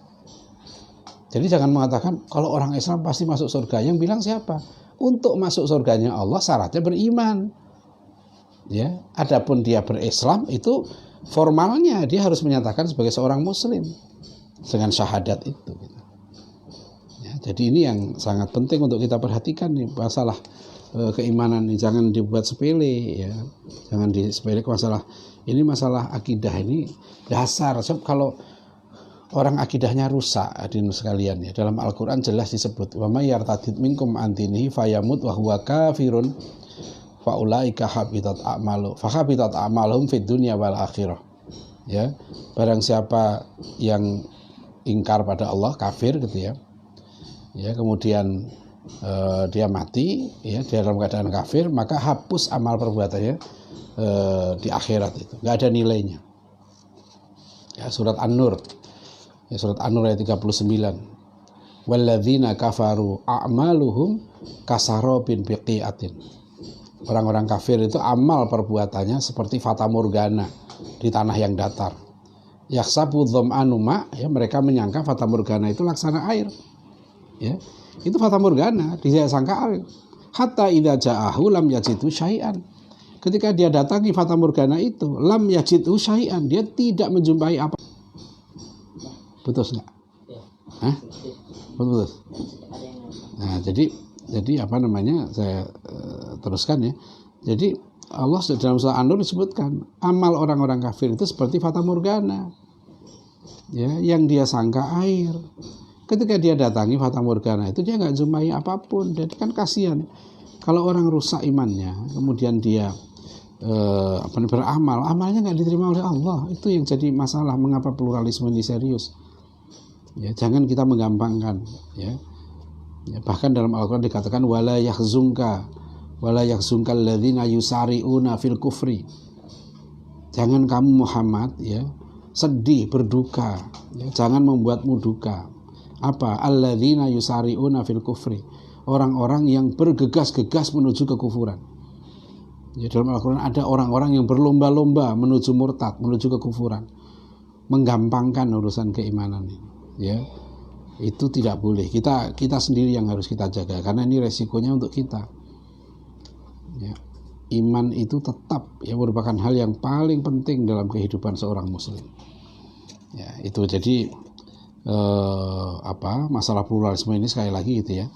Jadi jangan mengatakan kalau orang Islam pasti masuk surga. Yang bilang siapa? Untuk masuk surganya Allah syaratnya beriman. Ya, adapun dia berislam itu formalnya dia harus menyatakan sebagai seorang muslim dengan syahadat itu. Ya, jadi ini yang sangat penting untuk kita perhatikan nih, masalah keimanan ini jangan dibuat sepele, ya, jangan disepelekan masalah ini, masalah akidah ini dasar. Sebab kalau orang akidahnya rusak, hadirin sekalian, ya, dalam Al-Quran jelas disebut wa may yartadid minkum an dinihi fayamut wa huwa kafirun faulaika habitat a'maluhum fid dunya wal akhirah. Ya, barang siapa yang ingkar pada Allah, kafir gitu ya. Ya, kemudian dia mati, ya, dalam keadaan kafir, maka hapus amal perbuatannya di akhirat, itu nggak ada nilainya. Ya, surat An-Nur, ya, surat An-Nur ayat 39. Walladzina kafaru a'maluhum kasarobin biqi'atin. Orang-orang kafir itu amal perbuatannya seperti fata morgana di tanah yang datar. Yaksabu dham'anu ma, ya, mereka menyangka fata morgana itu laksana air. Ya, itu fata morgana, dia sangka air. Hatta idza ja'ahu lam yajidu syai'an. Ketika dia datangi fata morgana itu, lam yajidu syai'an, dia tidak menjumpai apa. Putus enggak? Hah? Putus. Nah, jadi apa namanya? Saya teruskan ya. Jadi Allah dalam surah An-Nur disebutkan amal orang-orang kafir itu seperti fata morgana. Ya, yang dia sangka air. Ketika dia datangi fata morgana itu dia nggak jumpai apapun. Jadi kan kasihan kalau orang rusak imannya, kemudian dia beramal, amalnya nggak diterima oleh Allah. Itu yang jadi masalah, mengapa pluralisme ini serius. Ya, jangan kita menggampangkan, ya. Ya, bahkan dalam Al-Quran dikatakan wala yahzunka alladzina yusari'una fil kufri. Jangan kamu Muhammad, ya, sedih, berduka, ya, jangan membuatmu duka. Apa? Alladzina yusari'una fil kufri. Orang-orang yang bergegas-gegas menuju kekufuran. Ya, dalam Al-Quran ada orang-orang yang berlomba-lomba menuju murtad, menuju kekufuran. Menggampangkan urusan keimanan ini. Ya, itu tidak boleh. Kita sendiri yang harus kita jaga, karena ini resikonya untuk kita. Ya, iman itu tetap, ya, merupakan hal yang paling penting dalam kehidupan seorang muslim. Ya, itu jadi masalah pluralisme ini sekali lagi gitu ya.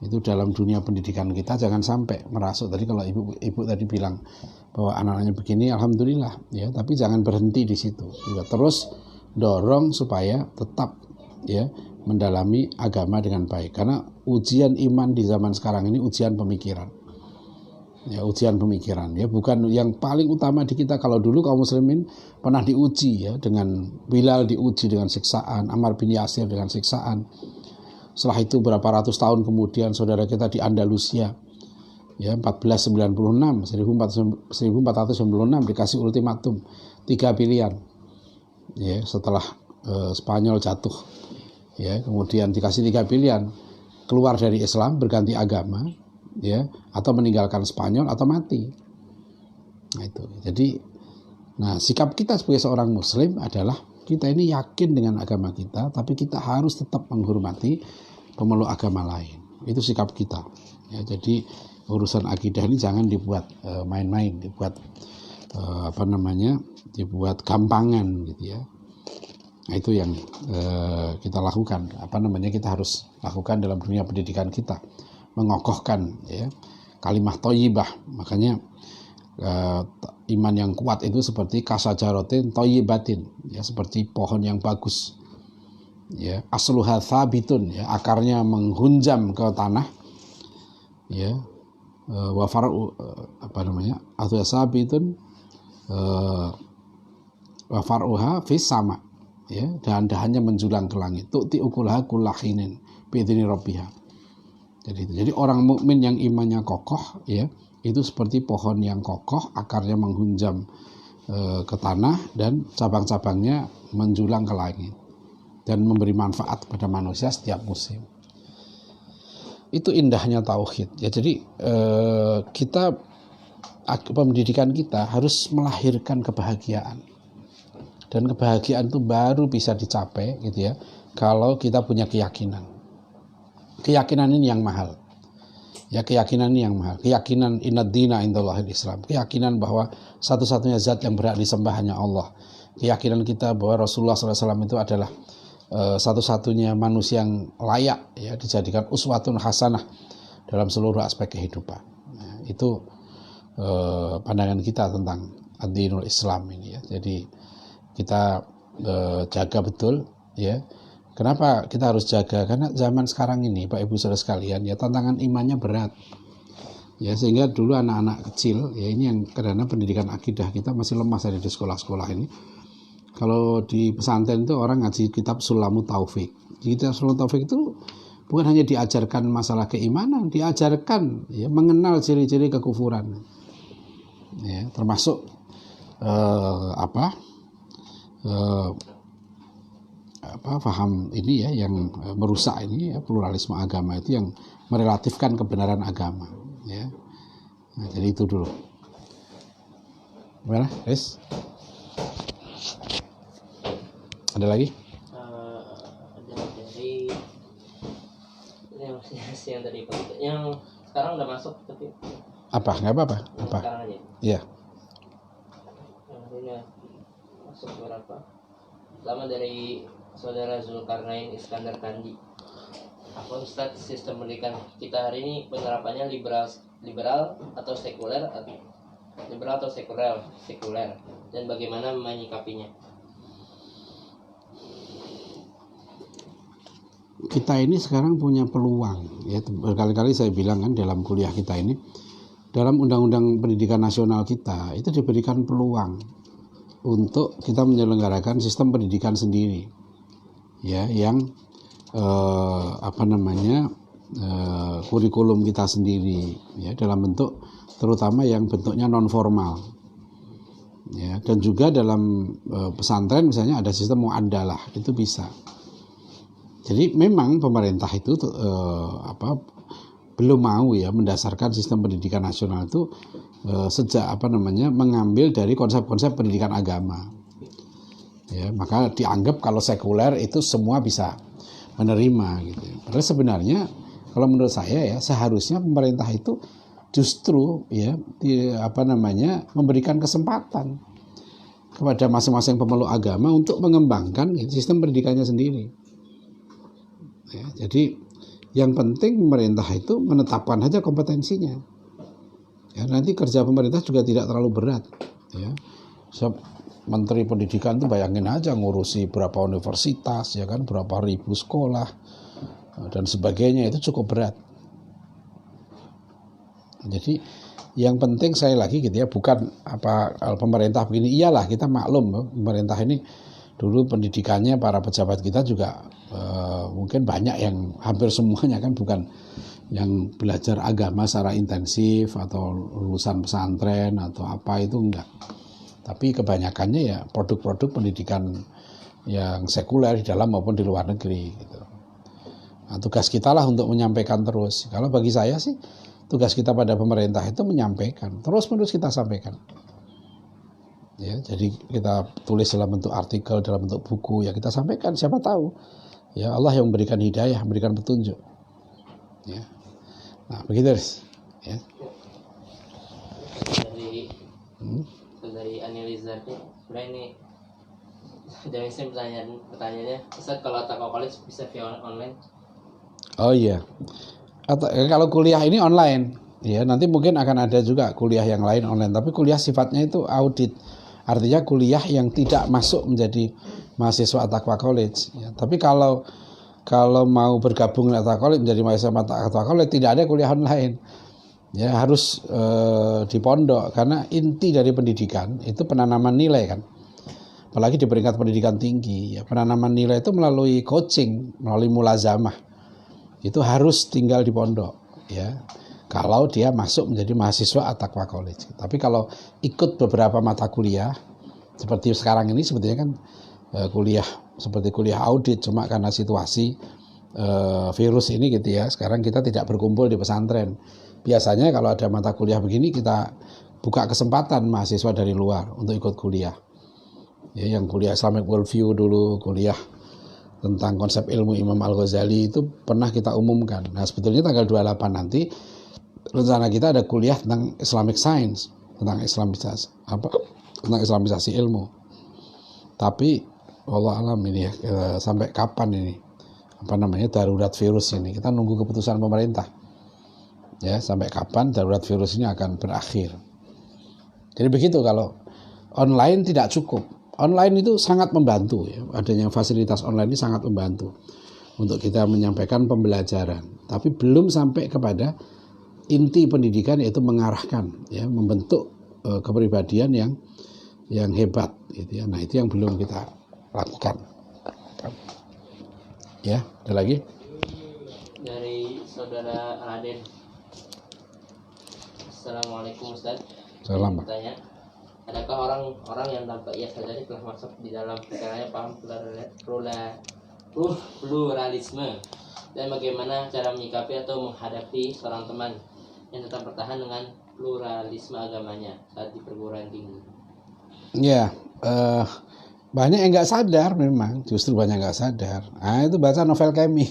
Itu dalam dunia pendidikan kita jangan sampai merasuk. Tadi kalau ibu tadi bilang bahwa anak-anaknya begini, alhamdulillah, ya, tapi jangan berhenti di situ. Juga terus dorong supaya tetap, ya, mendalami agama dengan baik, karena ujian iman di zaman sekarang ini ujian pemikiran. ya, ujian pemikiran ya, bukan yang paling utama di kita. Kalau dulu kaum muslimin pernah diuji ya, dengan Bilal diuji dengan siksaan, Ammar bin Yasir dengan siksaan. Setelah itu berapa ratus tahun kemudian saudara kita di Andalusia ya, 1496 1496 dikasih ultimatum 3 pilihan ya, setelah Spanyol jatuh ya, kemudian dikasih 3 pilihan, keluar dari Islam, berganti agama ya, atau meninggalkan Spanyol atau mati. Nah itu. Jadi sikap kita sebagai seorang muslim adalah kita ini yakin dengan agama kita, tapi kita harus tetap menghormati pemeluk agama lain. Itu sikap kita ya. Jadi urusan akidah ini jangan dibuat main-main, dibuat dibuat gampangan gitu ya. Nah itu yang kita lakukan, kita harus lakukan dalam dunia pendidikan kita, mengokohkan ya kalimah thayyibah. Makanya iman yang kuat itu seperti kasajaratin thayyibatin ya, seperti pohon yang bagus ya, asluha tsabitun ya, akarnya menghunjam ke tanah ya, wa far'u atau sabitun wa far'uha fis sama ya, dan dahannya menjulang ke langit, tu'ti ukulaha kullahinin bi'idzni rabbiha. Jadi orang mukmin yang imannya kokoh ya, itu seperti pohon yang kokoh, akarnya menghunjam ke tanah dan cabang-cabangnya menjulang ke langit dan memberi manfaat kepada manusia setiap musim. Itu indahnya tauhid ya. Jadi pendidikan kita harus melahirkan kebahagiaan, dan kebahagiaan itu baru bisa dicapai gitu ya, kalau kita punya keyakinan. Keyakinan ini yang mahal. Ya, keyakinan ini yang mahal. Keyakinan innad dina indallahil Islam. Keyakinan bahwa satu-satunya zat yang berhak disembah hanya Allah. Keyakinan kita bahwa Rasulullah SAW itu adalah satu-satunya manusia yang layak ya dijadikan uswatun hasanah dalam seluruh aspek kehidupan. Nah, itu pandangan kita tentang ad-dinul Islam ini ya. Jadi kita jaga betul ya. Kenapa kita harus jaga? Karena zaman sekarang ini Pak Ibu Saudara sekalian ya, tantangan imannya berat ya, sehingga dulu anak-anak kecil ya, ini yang karena pendidikan akidah kita masih lemah dari di sekolah-sekolah ini. Kalau di pesantren itu orang ngaji kitab Sulamut Taufik. Di kitab Sulamut Taufik itu bukan hanya diajarkan masalah keimanan, diajarkan ya mengenal ciri-ciri kekufuran ya, termasuk paham ini ya yang merusak ini ya, pluralisme agama itu yang merelatifkan kebenaran agama ya. Nah, jadi itu dulu. Gimana, Chris? Ada lagi? Ada dari yang tadi yang sekarang udah masuk tapi nggak apa-apa. Sekarang aja. Iya. Yang ini masuk berapa? Pertama dari Saudara Zulkarnain Iskandar Kandi. Apa Ustadz, sistem pendidikan kita hari ini penerapannya liberal atau sekuler, dan bagaimana menyikapinya? Kita ini sekarang punya peluang ya, berkali-kali saya bilang kan dalam kuliah kita ini, dalam undang-undang pendidikan nasional kita itu diberikan peluang untuk kita menyelenggarakan sistem pendidikan sendiri ya, yang kurikulum kita sendiri ya, dalam bentuk terutama yang bentuknya non formal ya, dan juga dalam pesantren misalnya ada sistem muaddalah, itu bisa. Jadi memang pemerintah itu belum mau ya mendasarkan sistem pendidikan nasional itu sejak mengambil dari konsep-konsep pendidikan agama ya, maka dianggap kalau sekuler itu semua bisa menerima gitu. Padahal sebenarnya kalau menurut saya ya, seharusnya pemerintah itu justru ya memberikan kesempatan kepada masing-masing pemeluk agama untuk mengembangkan sistem pendidikannya sendiri ya. Jadi yang penting pemerintah itu menetapkan saja kompetensinya ya, nanti kerja pemerintah juga tidak terlalu berat ya. Menteri Pendidikan itu bayangin aja ngurusi berapa universitas ya kan, berapa ribu sekolah dan sebagainya, itu cukup berat. Jadi Yang penting saya lagi gitu ya, bukan apa pemerintah begini, iyalah kita maklum pemerintah ini dulu pendidikannya para pejabat kita juga mungkin banyak yang hampir semuanya kan bukan yang belajar agama secara intensif atau lulusan pesantren atau apa, itu enggak. Tapi kebanyakannya ya produk-produk pendidikan yang sekuler di dalam maupun di luar negeri gitu. Nah, tugas kita lah untuk menyampaikan terus. Kalau bagi saya sih tugas kita pada pemerintah itu menyampaikan, terus-menerus kita sampaikan. Ya, jadi kita tulis dalam bentuk artikel, dalam bentuk buku, ya kita sampaikan, siapa tahu ya Allah yang memberikan hidayah, memberikan petunjuk. Ya. Nah, begitu ya. Dari Aniliza sebenarnya ini dari saya pertanyaannya, Ustaz, kalau Taqwa College bisa via online? Oh iya. Atau kalau kuliah ini online, ya nanti mungkin akan ada juga kuliah yang lain online, tapi kuliah sifatnya itu audit. Artinya kuliah yang tidak masuk menjadi mahasiswa Taqwa College. Ya. Tapi kalau mau bergabung dengan Taqwa College menjadi mahasiswa Taqwa College, tidak ada kuliah online. Ya harus di pondok, karena inti dari pendidikan itu penanaman nilai kan. Apalagi di peringkat pendidikan tinggi, ya penanaman nilai itu melalui coaching, melalui mulazamah. Itu harus tinggal di pondok, ya. Kalau dia masuk menjadi mahasiswa At-Taqwa College. Tapi kalau ikut beberapa mata kuliah seperti sekarang ini sebetulnya kan kuliah seperti kuliah audit, cuma karena situasi virus ini gitu ya. Sekarang kita tidak berkumpul di pesantren. Biasanya kalau ada mata kuliah begini kita buka kesempatan mahasiswa dari luar untuk ikut kuliah. Ya, yang kuliah Islamic Worldview dulu, kuliah tentang konsep ilmu Imam Al-Ghazali itu pernah kita umumkan. Nah, sebetulnya tanggal 28 nanti rencana kita ada kuliah tentang Islamic Science, tentang Islamisasi ilmu. Tapi wallah alam ini ya, sampai kapan ini darurat virus ini, kita nunggu keputusan pemerintah ya, sampai kapan darurat virus ini akan berakhir. Jadi begitu. Kalau online tidak cukup, online itu sangat membantu ya, adanya fasilitas online ini sangat membantu untuk kita menyampaikan pembelajaran, tapi belum sampai kepada inti pendidikan, yaitu mengarahkan ya, membentuk kepribadian yang hebat gitu ya. Nah, itu yang belum kita lakukan. Ya, ada lagi dari saudara Raden. Assalamualaikum Ustaz. Salam. Bertanya, adakah orang yang tanpa ia sadari telah masuk di dalam pikirannya paham pluralisme, dan bagaimana cara menyikapi atau menghadapi seorang teman yang tetap bertahan dengan pluralisme agamanya saat di perguruan tinggi? Ya, banyak yang nggak sadar, memang justru banyak nggak sadar. Nah, itu baca novel Kemi.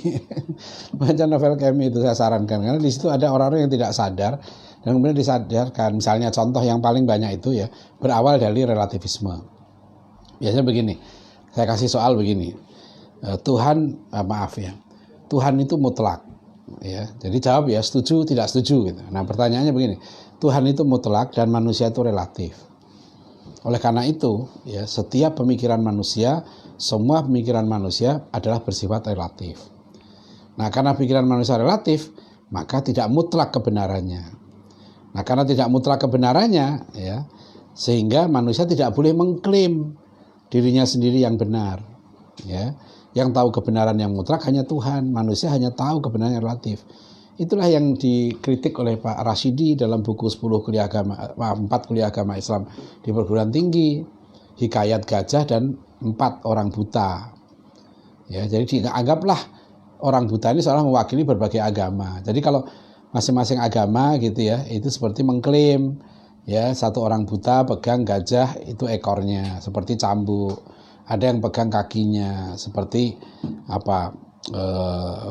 Baca novel Kemi itu saya sarankan, karena di situ ada orang-orang yang tidak sadar dan kemudian disadarkan. Misalnya contoh yang paling banyak itu ya berawal dari relativisme. Biasanya begini, saya kasih soal begini, Tuhan itu mutlak, ya. Jadi jawab ya setuju tidak setuju gitu. Nah, pertanyaannya begini, Tuhan itu mutlak dan manusia itu relatif. Oleh karena itu ya, setiap pemikiran manusia, semua pemikiran manusia adalah bersifat relatif. Nah, karena pikiran manusia relatif, maka tidak mutlak kebenarannya. Nah, karena tidak mutlak kebenarannya ya, sehingga manusia tidak boleh mengklaim dirinya sendiri yang benar ya. Yang tahu kebenaran yang mutlak hanya Tuhan, manusia hanya tahu kebenaran yang relatif. Itulah yang dikritik oleh Pak Rashidi dalam buku 4 kuliah agama Islam di perguruan tinggi, Hikayat Gajah dan 4 orang buta. Ya, jadi dianggaplah orang buta ini seolah mewakili berbagai agama. Jadi kalau masing-masing agama gitu ya, itu seperti mengklaim ya, satu orang buta pegang gajah itu ekornya seperti cambuk, ada yang pegang kakinya seperti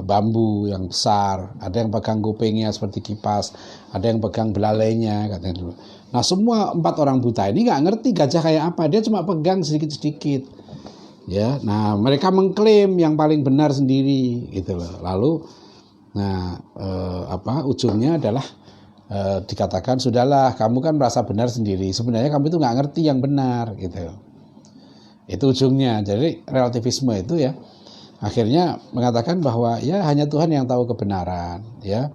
bambu yang besar, ada yang pegang kupingnya seperti kipas, ada yang pegang belalainya katanya dulu. Nah, semua 4 orang buta ini nggak ngerti gajah kayak apa, dia cuma pegang sedikit-sedikit ya. Nah, mereka mengklaim yang paling benar sendiri gitu loh. Lalu ujungnya adalah dikatakan, sudahlah kamu kan merasa benar sendiri, sebenarnya kamu itu nggak ngerti yang benar gitu. Itu ujungnya. Jadi relativisme itu ya akhirnya mengatakan bahwa ya hanya Tuhan yang tahu kebenaran ya.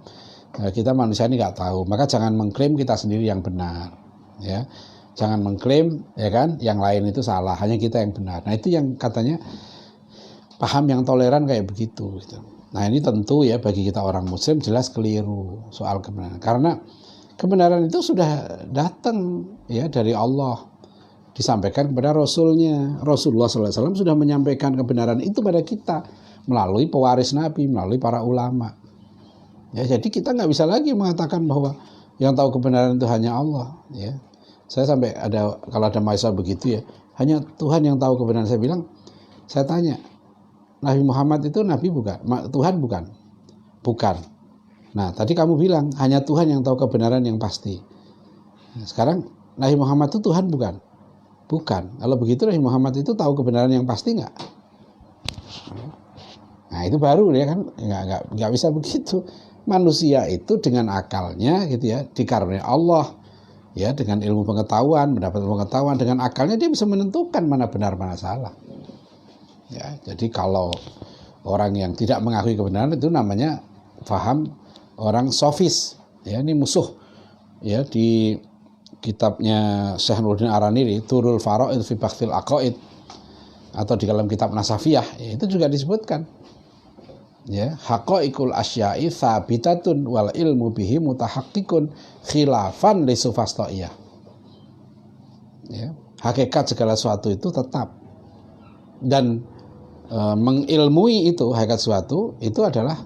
Kita manusia ini nggak tahu, maka jangan mengklaim kita sendiri yang benar, ya. Jangan mengklaim, ya kan, yang lain itu salah, hanya kita yang benar. Nah itu yang katanya paham yang toleran kayak begitu. Gitu. Nah ini tentu ya bagi kita orang Muslim jelas keliru soal kebenaran, karena kebenaran itu sudah datang ya dari Allah, disampaikan kepada Rasulnya. Rasulullah SAW sudah menyampaikan kebenaran itu pada kita melalui pewaris Nabi, melalui para ulama. Ya, jadi kita nggak bisa lagi mengatakan bahwa yang tahu kebenaran itu hanya Allah. Ya, saya sampai kalau ada mahasiswa begitu ya, hanya Tuhan yang tahu kebenaran. Saya tanya, Nabi Muhammad itu Nabi bukan? Tuhan bukan? Bukan. Nah, tadi kamu bilang hanya Tuhan yang tahu kebenaran yang pasti. Nah, sekarang Nabi Muhammad itu Tuhan bukan? Bukan. Kalau begitu Nabi Muhammad itu tahu kebenaran yang pasti nggak? Nah itu baru ya kan, nggak bisa begitu. Manusia itu dengan akalnya gitu ya, dikaruniai Allah ya, dengan ilmu pengetahuan, mendapat ilmu pengetahuan, dengan akalnya dia bisa menentukan mana benar mana salah. Ya, jadi kalau orang yang tidak mengakui kebenaran itu namanya faham orang sofis. Ya, ini musuh ya di kitabnya Syekh Nuruddin Araniri, Turul Faraid fi Bakhtil Aqaid, atau di dalam kitab Nasafiyah ya, itu juga disebutkan ya, haqaiqul asya'i tsabitatun wal ilmu bihi mutahaqqiqun khilafan li sufastaiyah. Ya, hakikat segala sesuatu itu tetap, dan mengilmui itu hakikat sesuatu itu adalah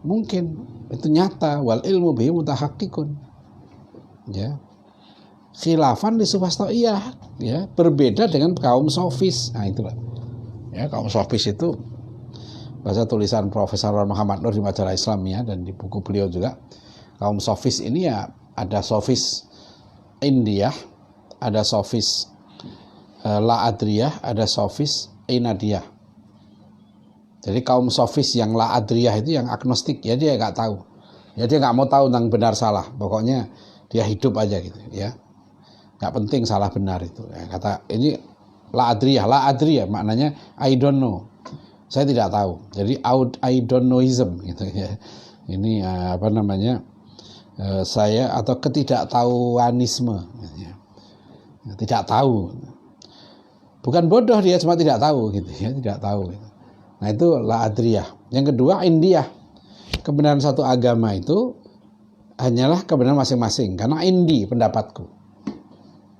mungkin, itu nyata, wal ilmu bihi mutahaqqiqun. Ya. Khilafan li sufastaiyah, ya, berbeda dengan kaum sofis. Nah, itulah. Ya, kaum sofis itu bahasa tulisan Profesor Muhammad Nur di majalah Islam ya, dan di buku beliau juga. Kaum sofis ini ya ada sofis Indiyah, ada sofis La-Adriyah, ada sofis Inadiyah. Jadi kaum sofis yang La-Adriyah itu yang agnostik, ya dia nggak tahu. Ya dia nggak mau tahu tentang benar salah. Pokoknya dia hidup aja gitu ya. Nggak penting salah benar itu. Ya, kata ini La-Adriyah maknanya I don't know. Saya tidak tahu. Jadi I don't knowism gitu ya. Ini apa namanya? Saya atau ketidaktahuanisme gitu ya. Tidak tahu. Bukan bodoh, dia cuma tidak tahu gitu ya, tidak tahu gitu. Nah, itu La-Adriyah. Yang kedua Indiyah. Kebenaran satu agama itu hanyalah kebenaran masing-masing, karena indi pendapatku.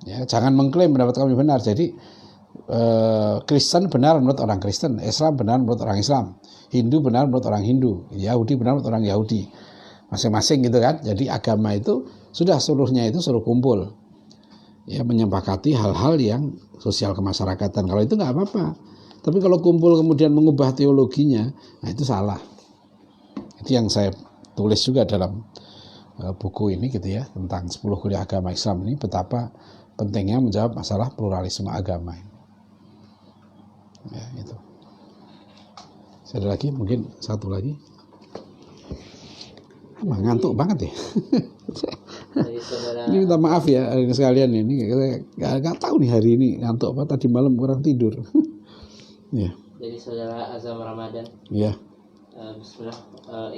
Ya, jangan mengklaim pendapat kami benar. Jadi Kristen benar menurut orang Kristen, Islam benar menurut orang Islam, Hindu benar menurut orang Hindu, Yahudi benar menurut orang Yahudi, masing-masing gitu kan. Jadi agama itu sudah seluruhnya itu suruh kumpul, ya, menyepakati hal-hal yang sosial kemasyarakatan. Kalau itu nggak apa-apa. Tapi kalau kumpul kemudian mengubah teologinya, nah itu salah. Itu yang saya tulis juga dalam buku ini gitu ya, tentang 10 kuliah agama Islam ini, betapa pentingnya menjawab masalah pluralisme agama. Ya, itu. Ada lagi, mungkin satu lagi. Ngantuk banget ya. Ini minta maaf ya sekalian, ini nggak tahu nih hari ini ngantuk apa, tadi malam kurang tidur. Ya. Jadi saudara Azam Ramadan. Iya. Bismillah,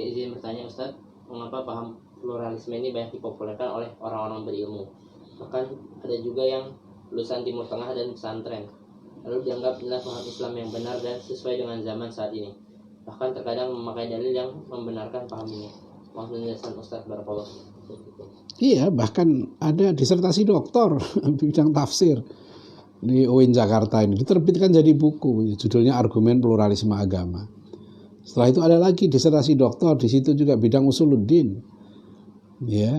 izin bertanya Ustadz, mengapa paham pluralisme ini banyak dipopulerkan oleh orang-orang berilmu? Bahkan ada juga yang lulusan Timur Tengah dan pesantren, lalu dianggap inilah paham Islam yang benar dan sesuai dengan zaman saat ini. Bahkan terkadang memakai dalil yang membenarkan paham ini. Mohon penjelasan Ustadz Barakallah. Iya, bahkan ada disertasi doktor bidang tafsir di UIN Jakarta ini diterbitkan jadi buku, judulnya Argumen Pluralisme Agama. Setelah itu ada lagi disertasi doktor, di situ juga bidang usuluddin, ya,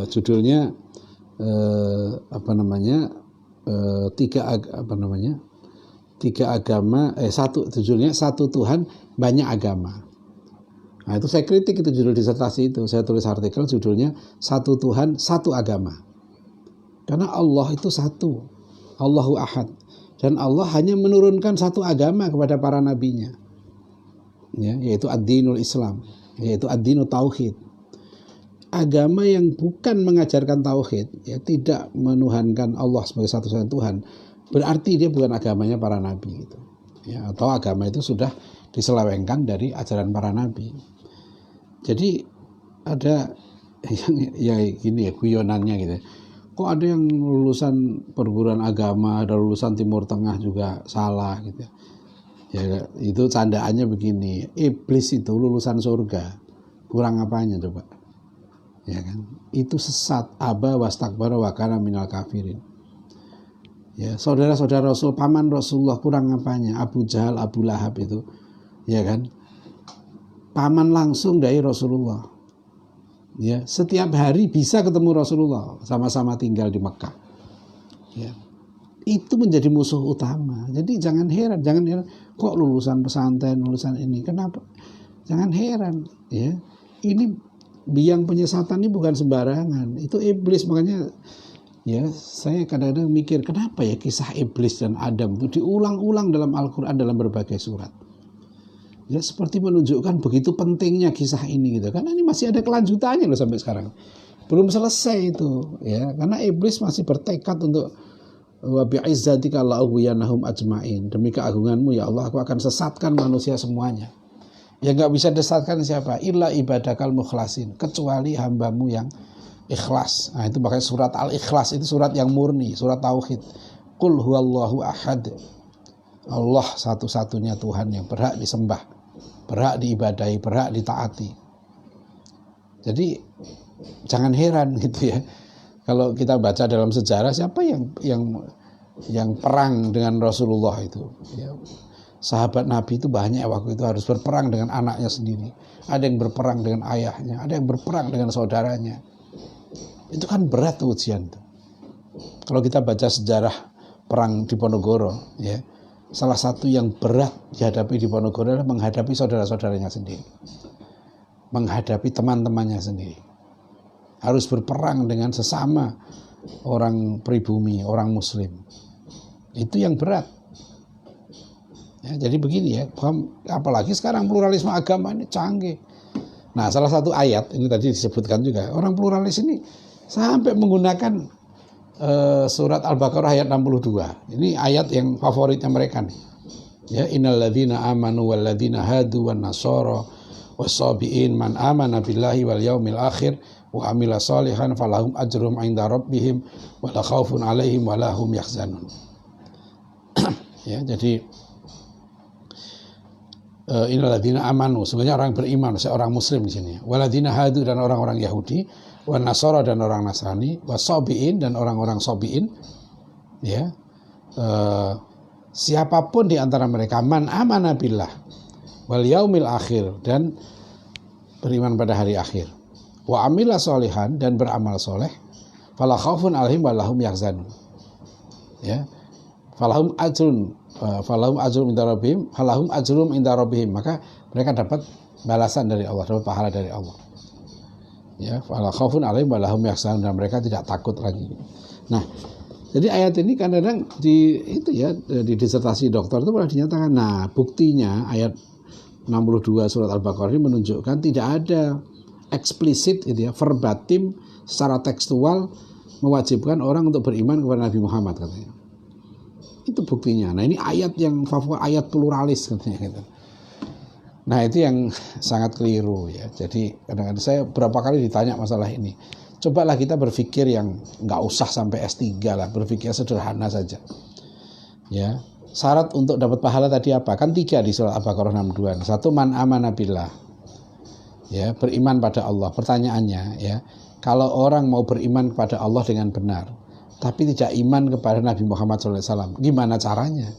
judulnya judulnya satu Tuhan banyak agama. Nah itu saya kritik, itu judul disertasi itu, saya tulis artikel judulnya Satu Tuhan Satu Agama, karena Allah itu satu, Allahu Ahad, dan Allah hanya menurunkan satu agama kepada para nabinya, ya, yaitu ad-dinul Islam, yaitu ad-dinul tauhid. Agama yang bukan mengajarkan tauhid, ya, tidak menuhankan Allah sebagai satu-satunya Tuhan, berarti dia bukan agamanya para nabi gitu. Ya, atau agama itu sudah diselewengkan dari ajaran para nabi. Jadi ada yang ya gini ya guyonannya gitu. Kok ada yang lulusan perguruan agama, ada lulusan Timur Tengah juga salah gitu. Ya itu candaannya begini, iblis itu lulusan surga, kurang apanya coba? Ya kan? Itu sesat, aba wastakbara wa kana minal kafirin. Ya, saudara-saudara Rasul, paman Rasulullah kurang apanya? Abu Jahal, Abu Lahab itu, ya kan? Paman langsung dari Rasulullah. Ya, setiap hari bisa ketemu Rasulullah, sama-sama tinggal di Mekah. Ya. Itu menjadi musuh utama. Jadi jangan heran kok lulusan pesantren, lulusan ini. Kenapa? Jangan heran, ya. Ini biang penyesatan ini bukan sembarangan. Itu iblis, makanya ya saya kadang-kadang mikir kenapa ya kisah iblis dan Adam itu diulang-ulang dalam Al-Qur'an dalam berbagai surat. Ya seperti menunjukkan begitu pentingnya kisah ini gitu. Karena ini masih ada kelanjutannya loh sampai sekarang. Belum selesai itu ya. Karena iblis masih bertekad untuk wa bi'izzatika la ughwiyannahum ajmain. Demi keagunganmu ya Allah aku akan sesatkan manusia semuanya. Ya enggak bisa disesatkan siapa? Illa ibadakal mukhlasin, kecuali hambamu yang ikhlas. Nah itu makanya surat Al-Ikhlas itu surat yang murni, surat tauhid. Qul huwallahu ahad. Allah satu-satunya Tuhan yang berhak disembah, berhak diibadahi, berhak ditaati. Jadi jangan heran gitu ya. Kalau kita baca dalam sejarah siapa yang perang dengan Rasulullah itu. Ya. Sahabat Nabi itu banyak waktu itu harus berperang dengan anaknya sendiri. Ada yang berperang dengan ayahnya, ada yang berperang dengan saudaranya. Itu kan berat ujian tuh. Kalau kita baca sejarah perang di Ponorogo, ya, salah satu yang berat dihadapi di Ponorogo adalah menghadapi saudara-saudaranya sendiri, menghadapi teman-temannya sendiri. Harus berperang dengan sesama orang pribumi, orang Muslim. Itu yang berat. Ya, jadi begini ya, apalagi sekarang pluralisme agama ini canggih. Nah, salah satu ayat ini tadi disebutkan juga, orang pluralis ini sampai menggunakan surat Al-Baqarah ayat 62. Ini ayat yang favoritnya mereka nih. Ya, innal ladzina amanu wal ladzina hadu wan nasara wasabiin man amana billahi wal yaumil akhir wa amila shalihan falahum ajrum 'inda rabbihim wala khaufun 'alaihim wala hum yahzanun. Ya, jadi innal ladzina amanu, sebenarnya orang beriman, seorang muslim di sini. Walladzina hadu, dan orang-orang Yahudi, wan nasara, dan orang Nasrani, wasabiin, dan orang-orang sabiin. Ya. Siapapun di antara mereka man amana billah wal yaumil akhir, dan beriman pada hari akhir. Wa amila sholihan, dan beramal soleh. Fala khaufun 'alaihim wala hum yahzanun. Ya. Falahum ajrum inda rabbihim, maka mereka dapat balasan dari Allah, dapat pahala dari Allah. Ya, fala khaufun 'alaihim wa lahum yahzanun, dan mereka tidak takut lagi. Nah, jadi ayat ini kadang-kadang di disertasi dokter itu pernah dinyatakan. Nah, buktinya ayat 62 surat Al-Baqarah ini menunjukkan tidak ada eksplisit gitu ya, verbatim secara tekstual mewajibkan orang untuk beriman kepada Nabi Muhammad katanya. Itu buktinya. Nah, ini ayat yang favorit, ayat pluralis katanya gitu. Nah, itu yang sangat keliru ya. Jadi kadang-kadang saya berapa kali ditanya masalah ini. Cobalah kita berpikir yang nggak usah sampai S3 lah, berpikir sederhana saja. Ya, syarat untuk dapat pahala tadi apa? Kan 3 di surat Al-Baqarah 62. 1 man amana billah. Ya, beriman pada Allah. Pertanyaannya ya, kalau orang mau beriman kepada Allah dengan benar, tapi tidak iman kepada Nabi Muhammad SAW, gimana caranya?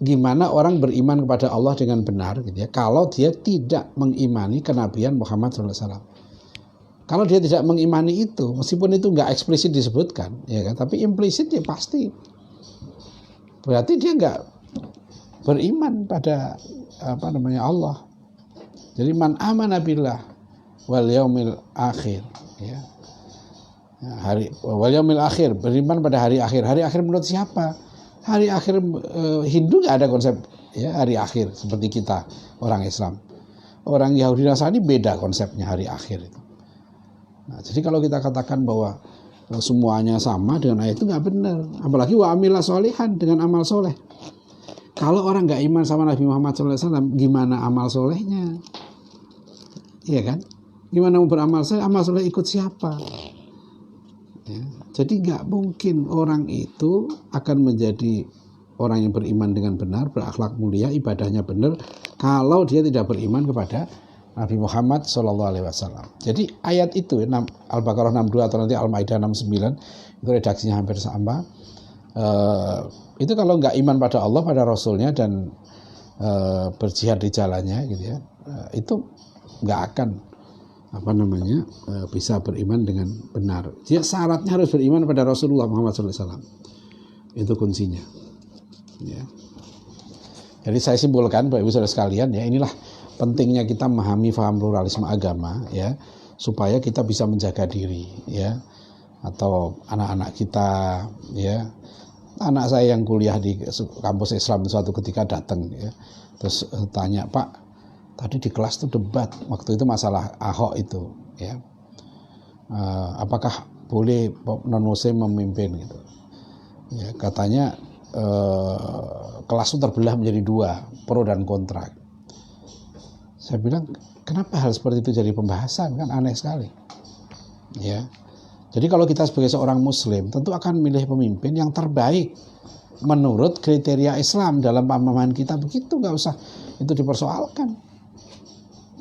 Gimana orang beriman kepada Allah dengan benar gitu ya, kalau dia tidak mengimani kenabian Muhammad SAW? Kalau dia tidak mengimani itu, meskipun itu nggak eksplisit disebutkan, ya kan, tapi implisit ya pasti. Berarti dia nggak beriman pada Allah. Jadi man amana billah wal yaumil akhir, ya. Hari wal yaumil akhir, beriman pada hari akhir. Hari akhir menurut siapa? Hari akhir Hindu nggak ada konsep ya hari akhir seperti kita orang Islam. Orang Yahudi Nasrani beda konsepnya hari akhir itu. Nah, jadi kalau kita katakan bahwa semuanya sama dengan ayat itu nggak benar. Apalagi wa amila sholihan, dengan amal soleh. Kalau orang nggak iman sama Nabi Muhammad SAW, gimana amal solehnya? Iya kan? Gimana mau beramal soleh? Amal soleh ikut siapa? Ya. Jadi nggak mungkin orang itu akan menjadi orang yang beriman dengan benar, berakhlak mulia, ibadahnya benar, kalau dia tidak beriman kepada Nabi Muhammad SAW. Jadi ayat itu Al-Baqarah 62 atau nanti Al-Maidah 69 itu redaksinya hampir sama. Itu kalau nggak iman pada Allah, pada Rasulnya dan berjihad di jalannya, gitu ya, itu nggak akan bisa beriman dengan benar. Dia syaratnya harus beriman pada Rasulullah Muhammad SAW. Itu kuncinya. Ya. Jadi saya simpulkan Bapak Ibu Saudara sekalian, ya, inilah pentingnya kita memahami paham pluralisme agama, ya, supaya kita bisa menjaga diri, ya, atau anak-anak kita, ya. Anak saya yang kuliah di kampus Islam suatu ketika datang, ya, terus tanya, Pak, tadi di kelas itu debat, waktu itu masalah Ahok itu, ya, apakah boleh non muslim memimpin, gitu, ya, katanya kelas itu terbelah menjadi dua, pro dan kontra. Saya bilang, kenapa hal seperti itu jadi pembahasan? Kan aneh sekali. Ya. Jadi kalau kita sebagai seorang muslim tentu akan milih pemimpin yang terbaik menurut kriteria Islam dalam pemahaman kita, begitu, nggak usah itu dipersoalkan.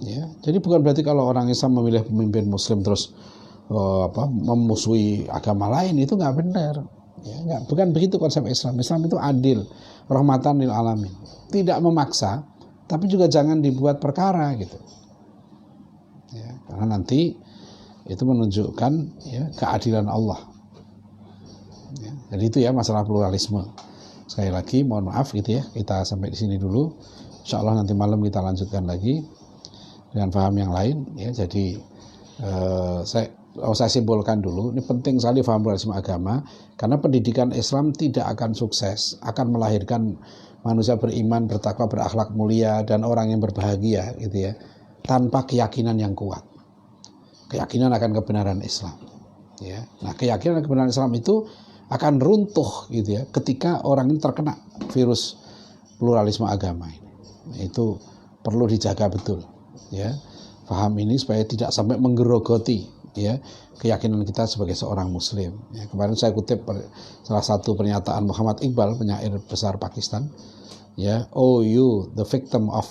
Ya. Jadi bukan berarti kalau orang Islam memilih pemimpin muslim terus memusuhi agama lain, itu nggak benar. Ya, bukan begitu konsep Islam. Islam itu adil, rahmatan lil alamin. Tidak memaksa, tapi juga jangan dibuat perkara, gitu. Ya, karena nanti itu menunjukkan, ya, keadilan Allah. Ya, jadi itu ya masalah pluralisme. Sekali lagi mohon maaf, gitu ya, kita sampai di sini dulu. Insya Allah nanti malam kita lanjutkan lagi dengan paham yang lain. Ya, jadi saya simpulkan dulu, ini penting sekali paham pluralisme agama, karena pendidikan Islam tidak akan sukses, akan melahirkan manusia beriman, bertakwa, berakhlak mulia, dan orang yang berbahagia, gitu ya, tanpa keyakinan yang kuat, keyakinan akan kebenaran Islam. Ya. Nah, keyakinan kebenaran Islam itu akan runtuh, gitu ya, ketika orang ini terkena virus pluralisme agama ini. Itu perlu dijaga betul, ya, paham ini supaya tidak sampai menggerogoti, ya, keyakinan kita sebagai seorang muslim. Ya, kemarin saya kutip salah satu pernyataan Muhammad Iqbal, penyair besar Pakistan, ya, "Oh, you the victim of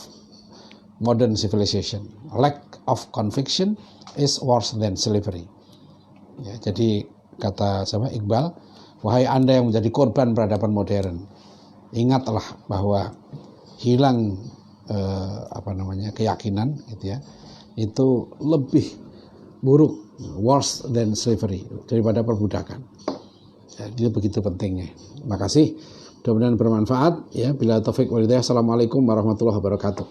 modern civilization, lack of conviction is worse than slavery." Ya, jadi kata sama Iqbal, wahai Anda yang menjadi korban peradaban modern, ingatlah bahwa hilang keyakinan, gitu ya, itu lebih buruk, worse than slavery, daripada perbudakan. Jadi begitu pentingnya. Terima kasih. Mudah-mudahan bermanfaat, ya. Bila taufik wal hidayah. Assalamualaikum warahmatullahi wabarakatuh.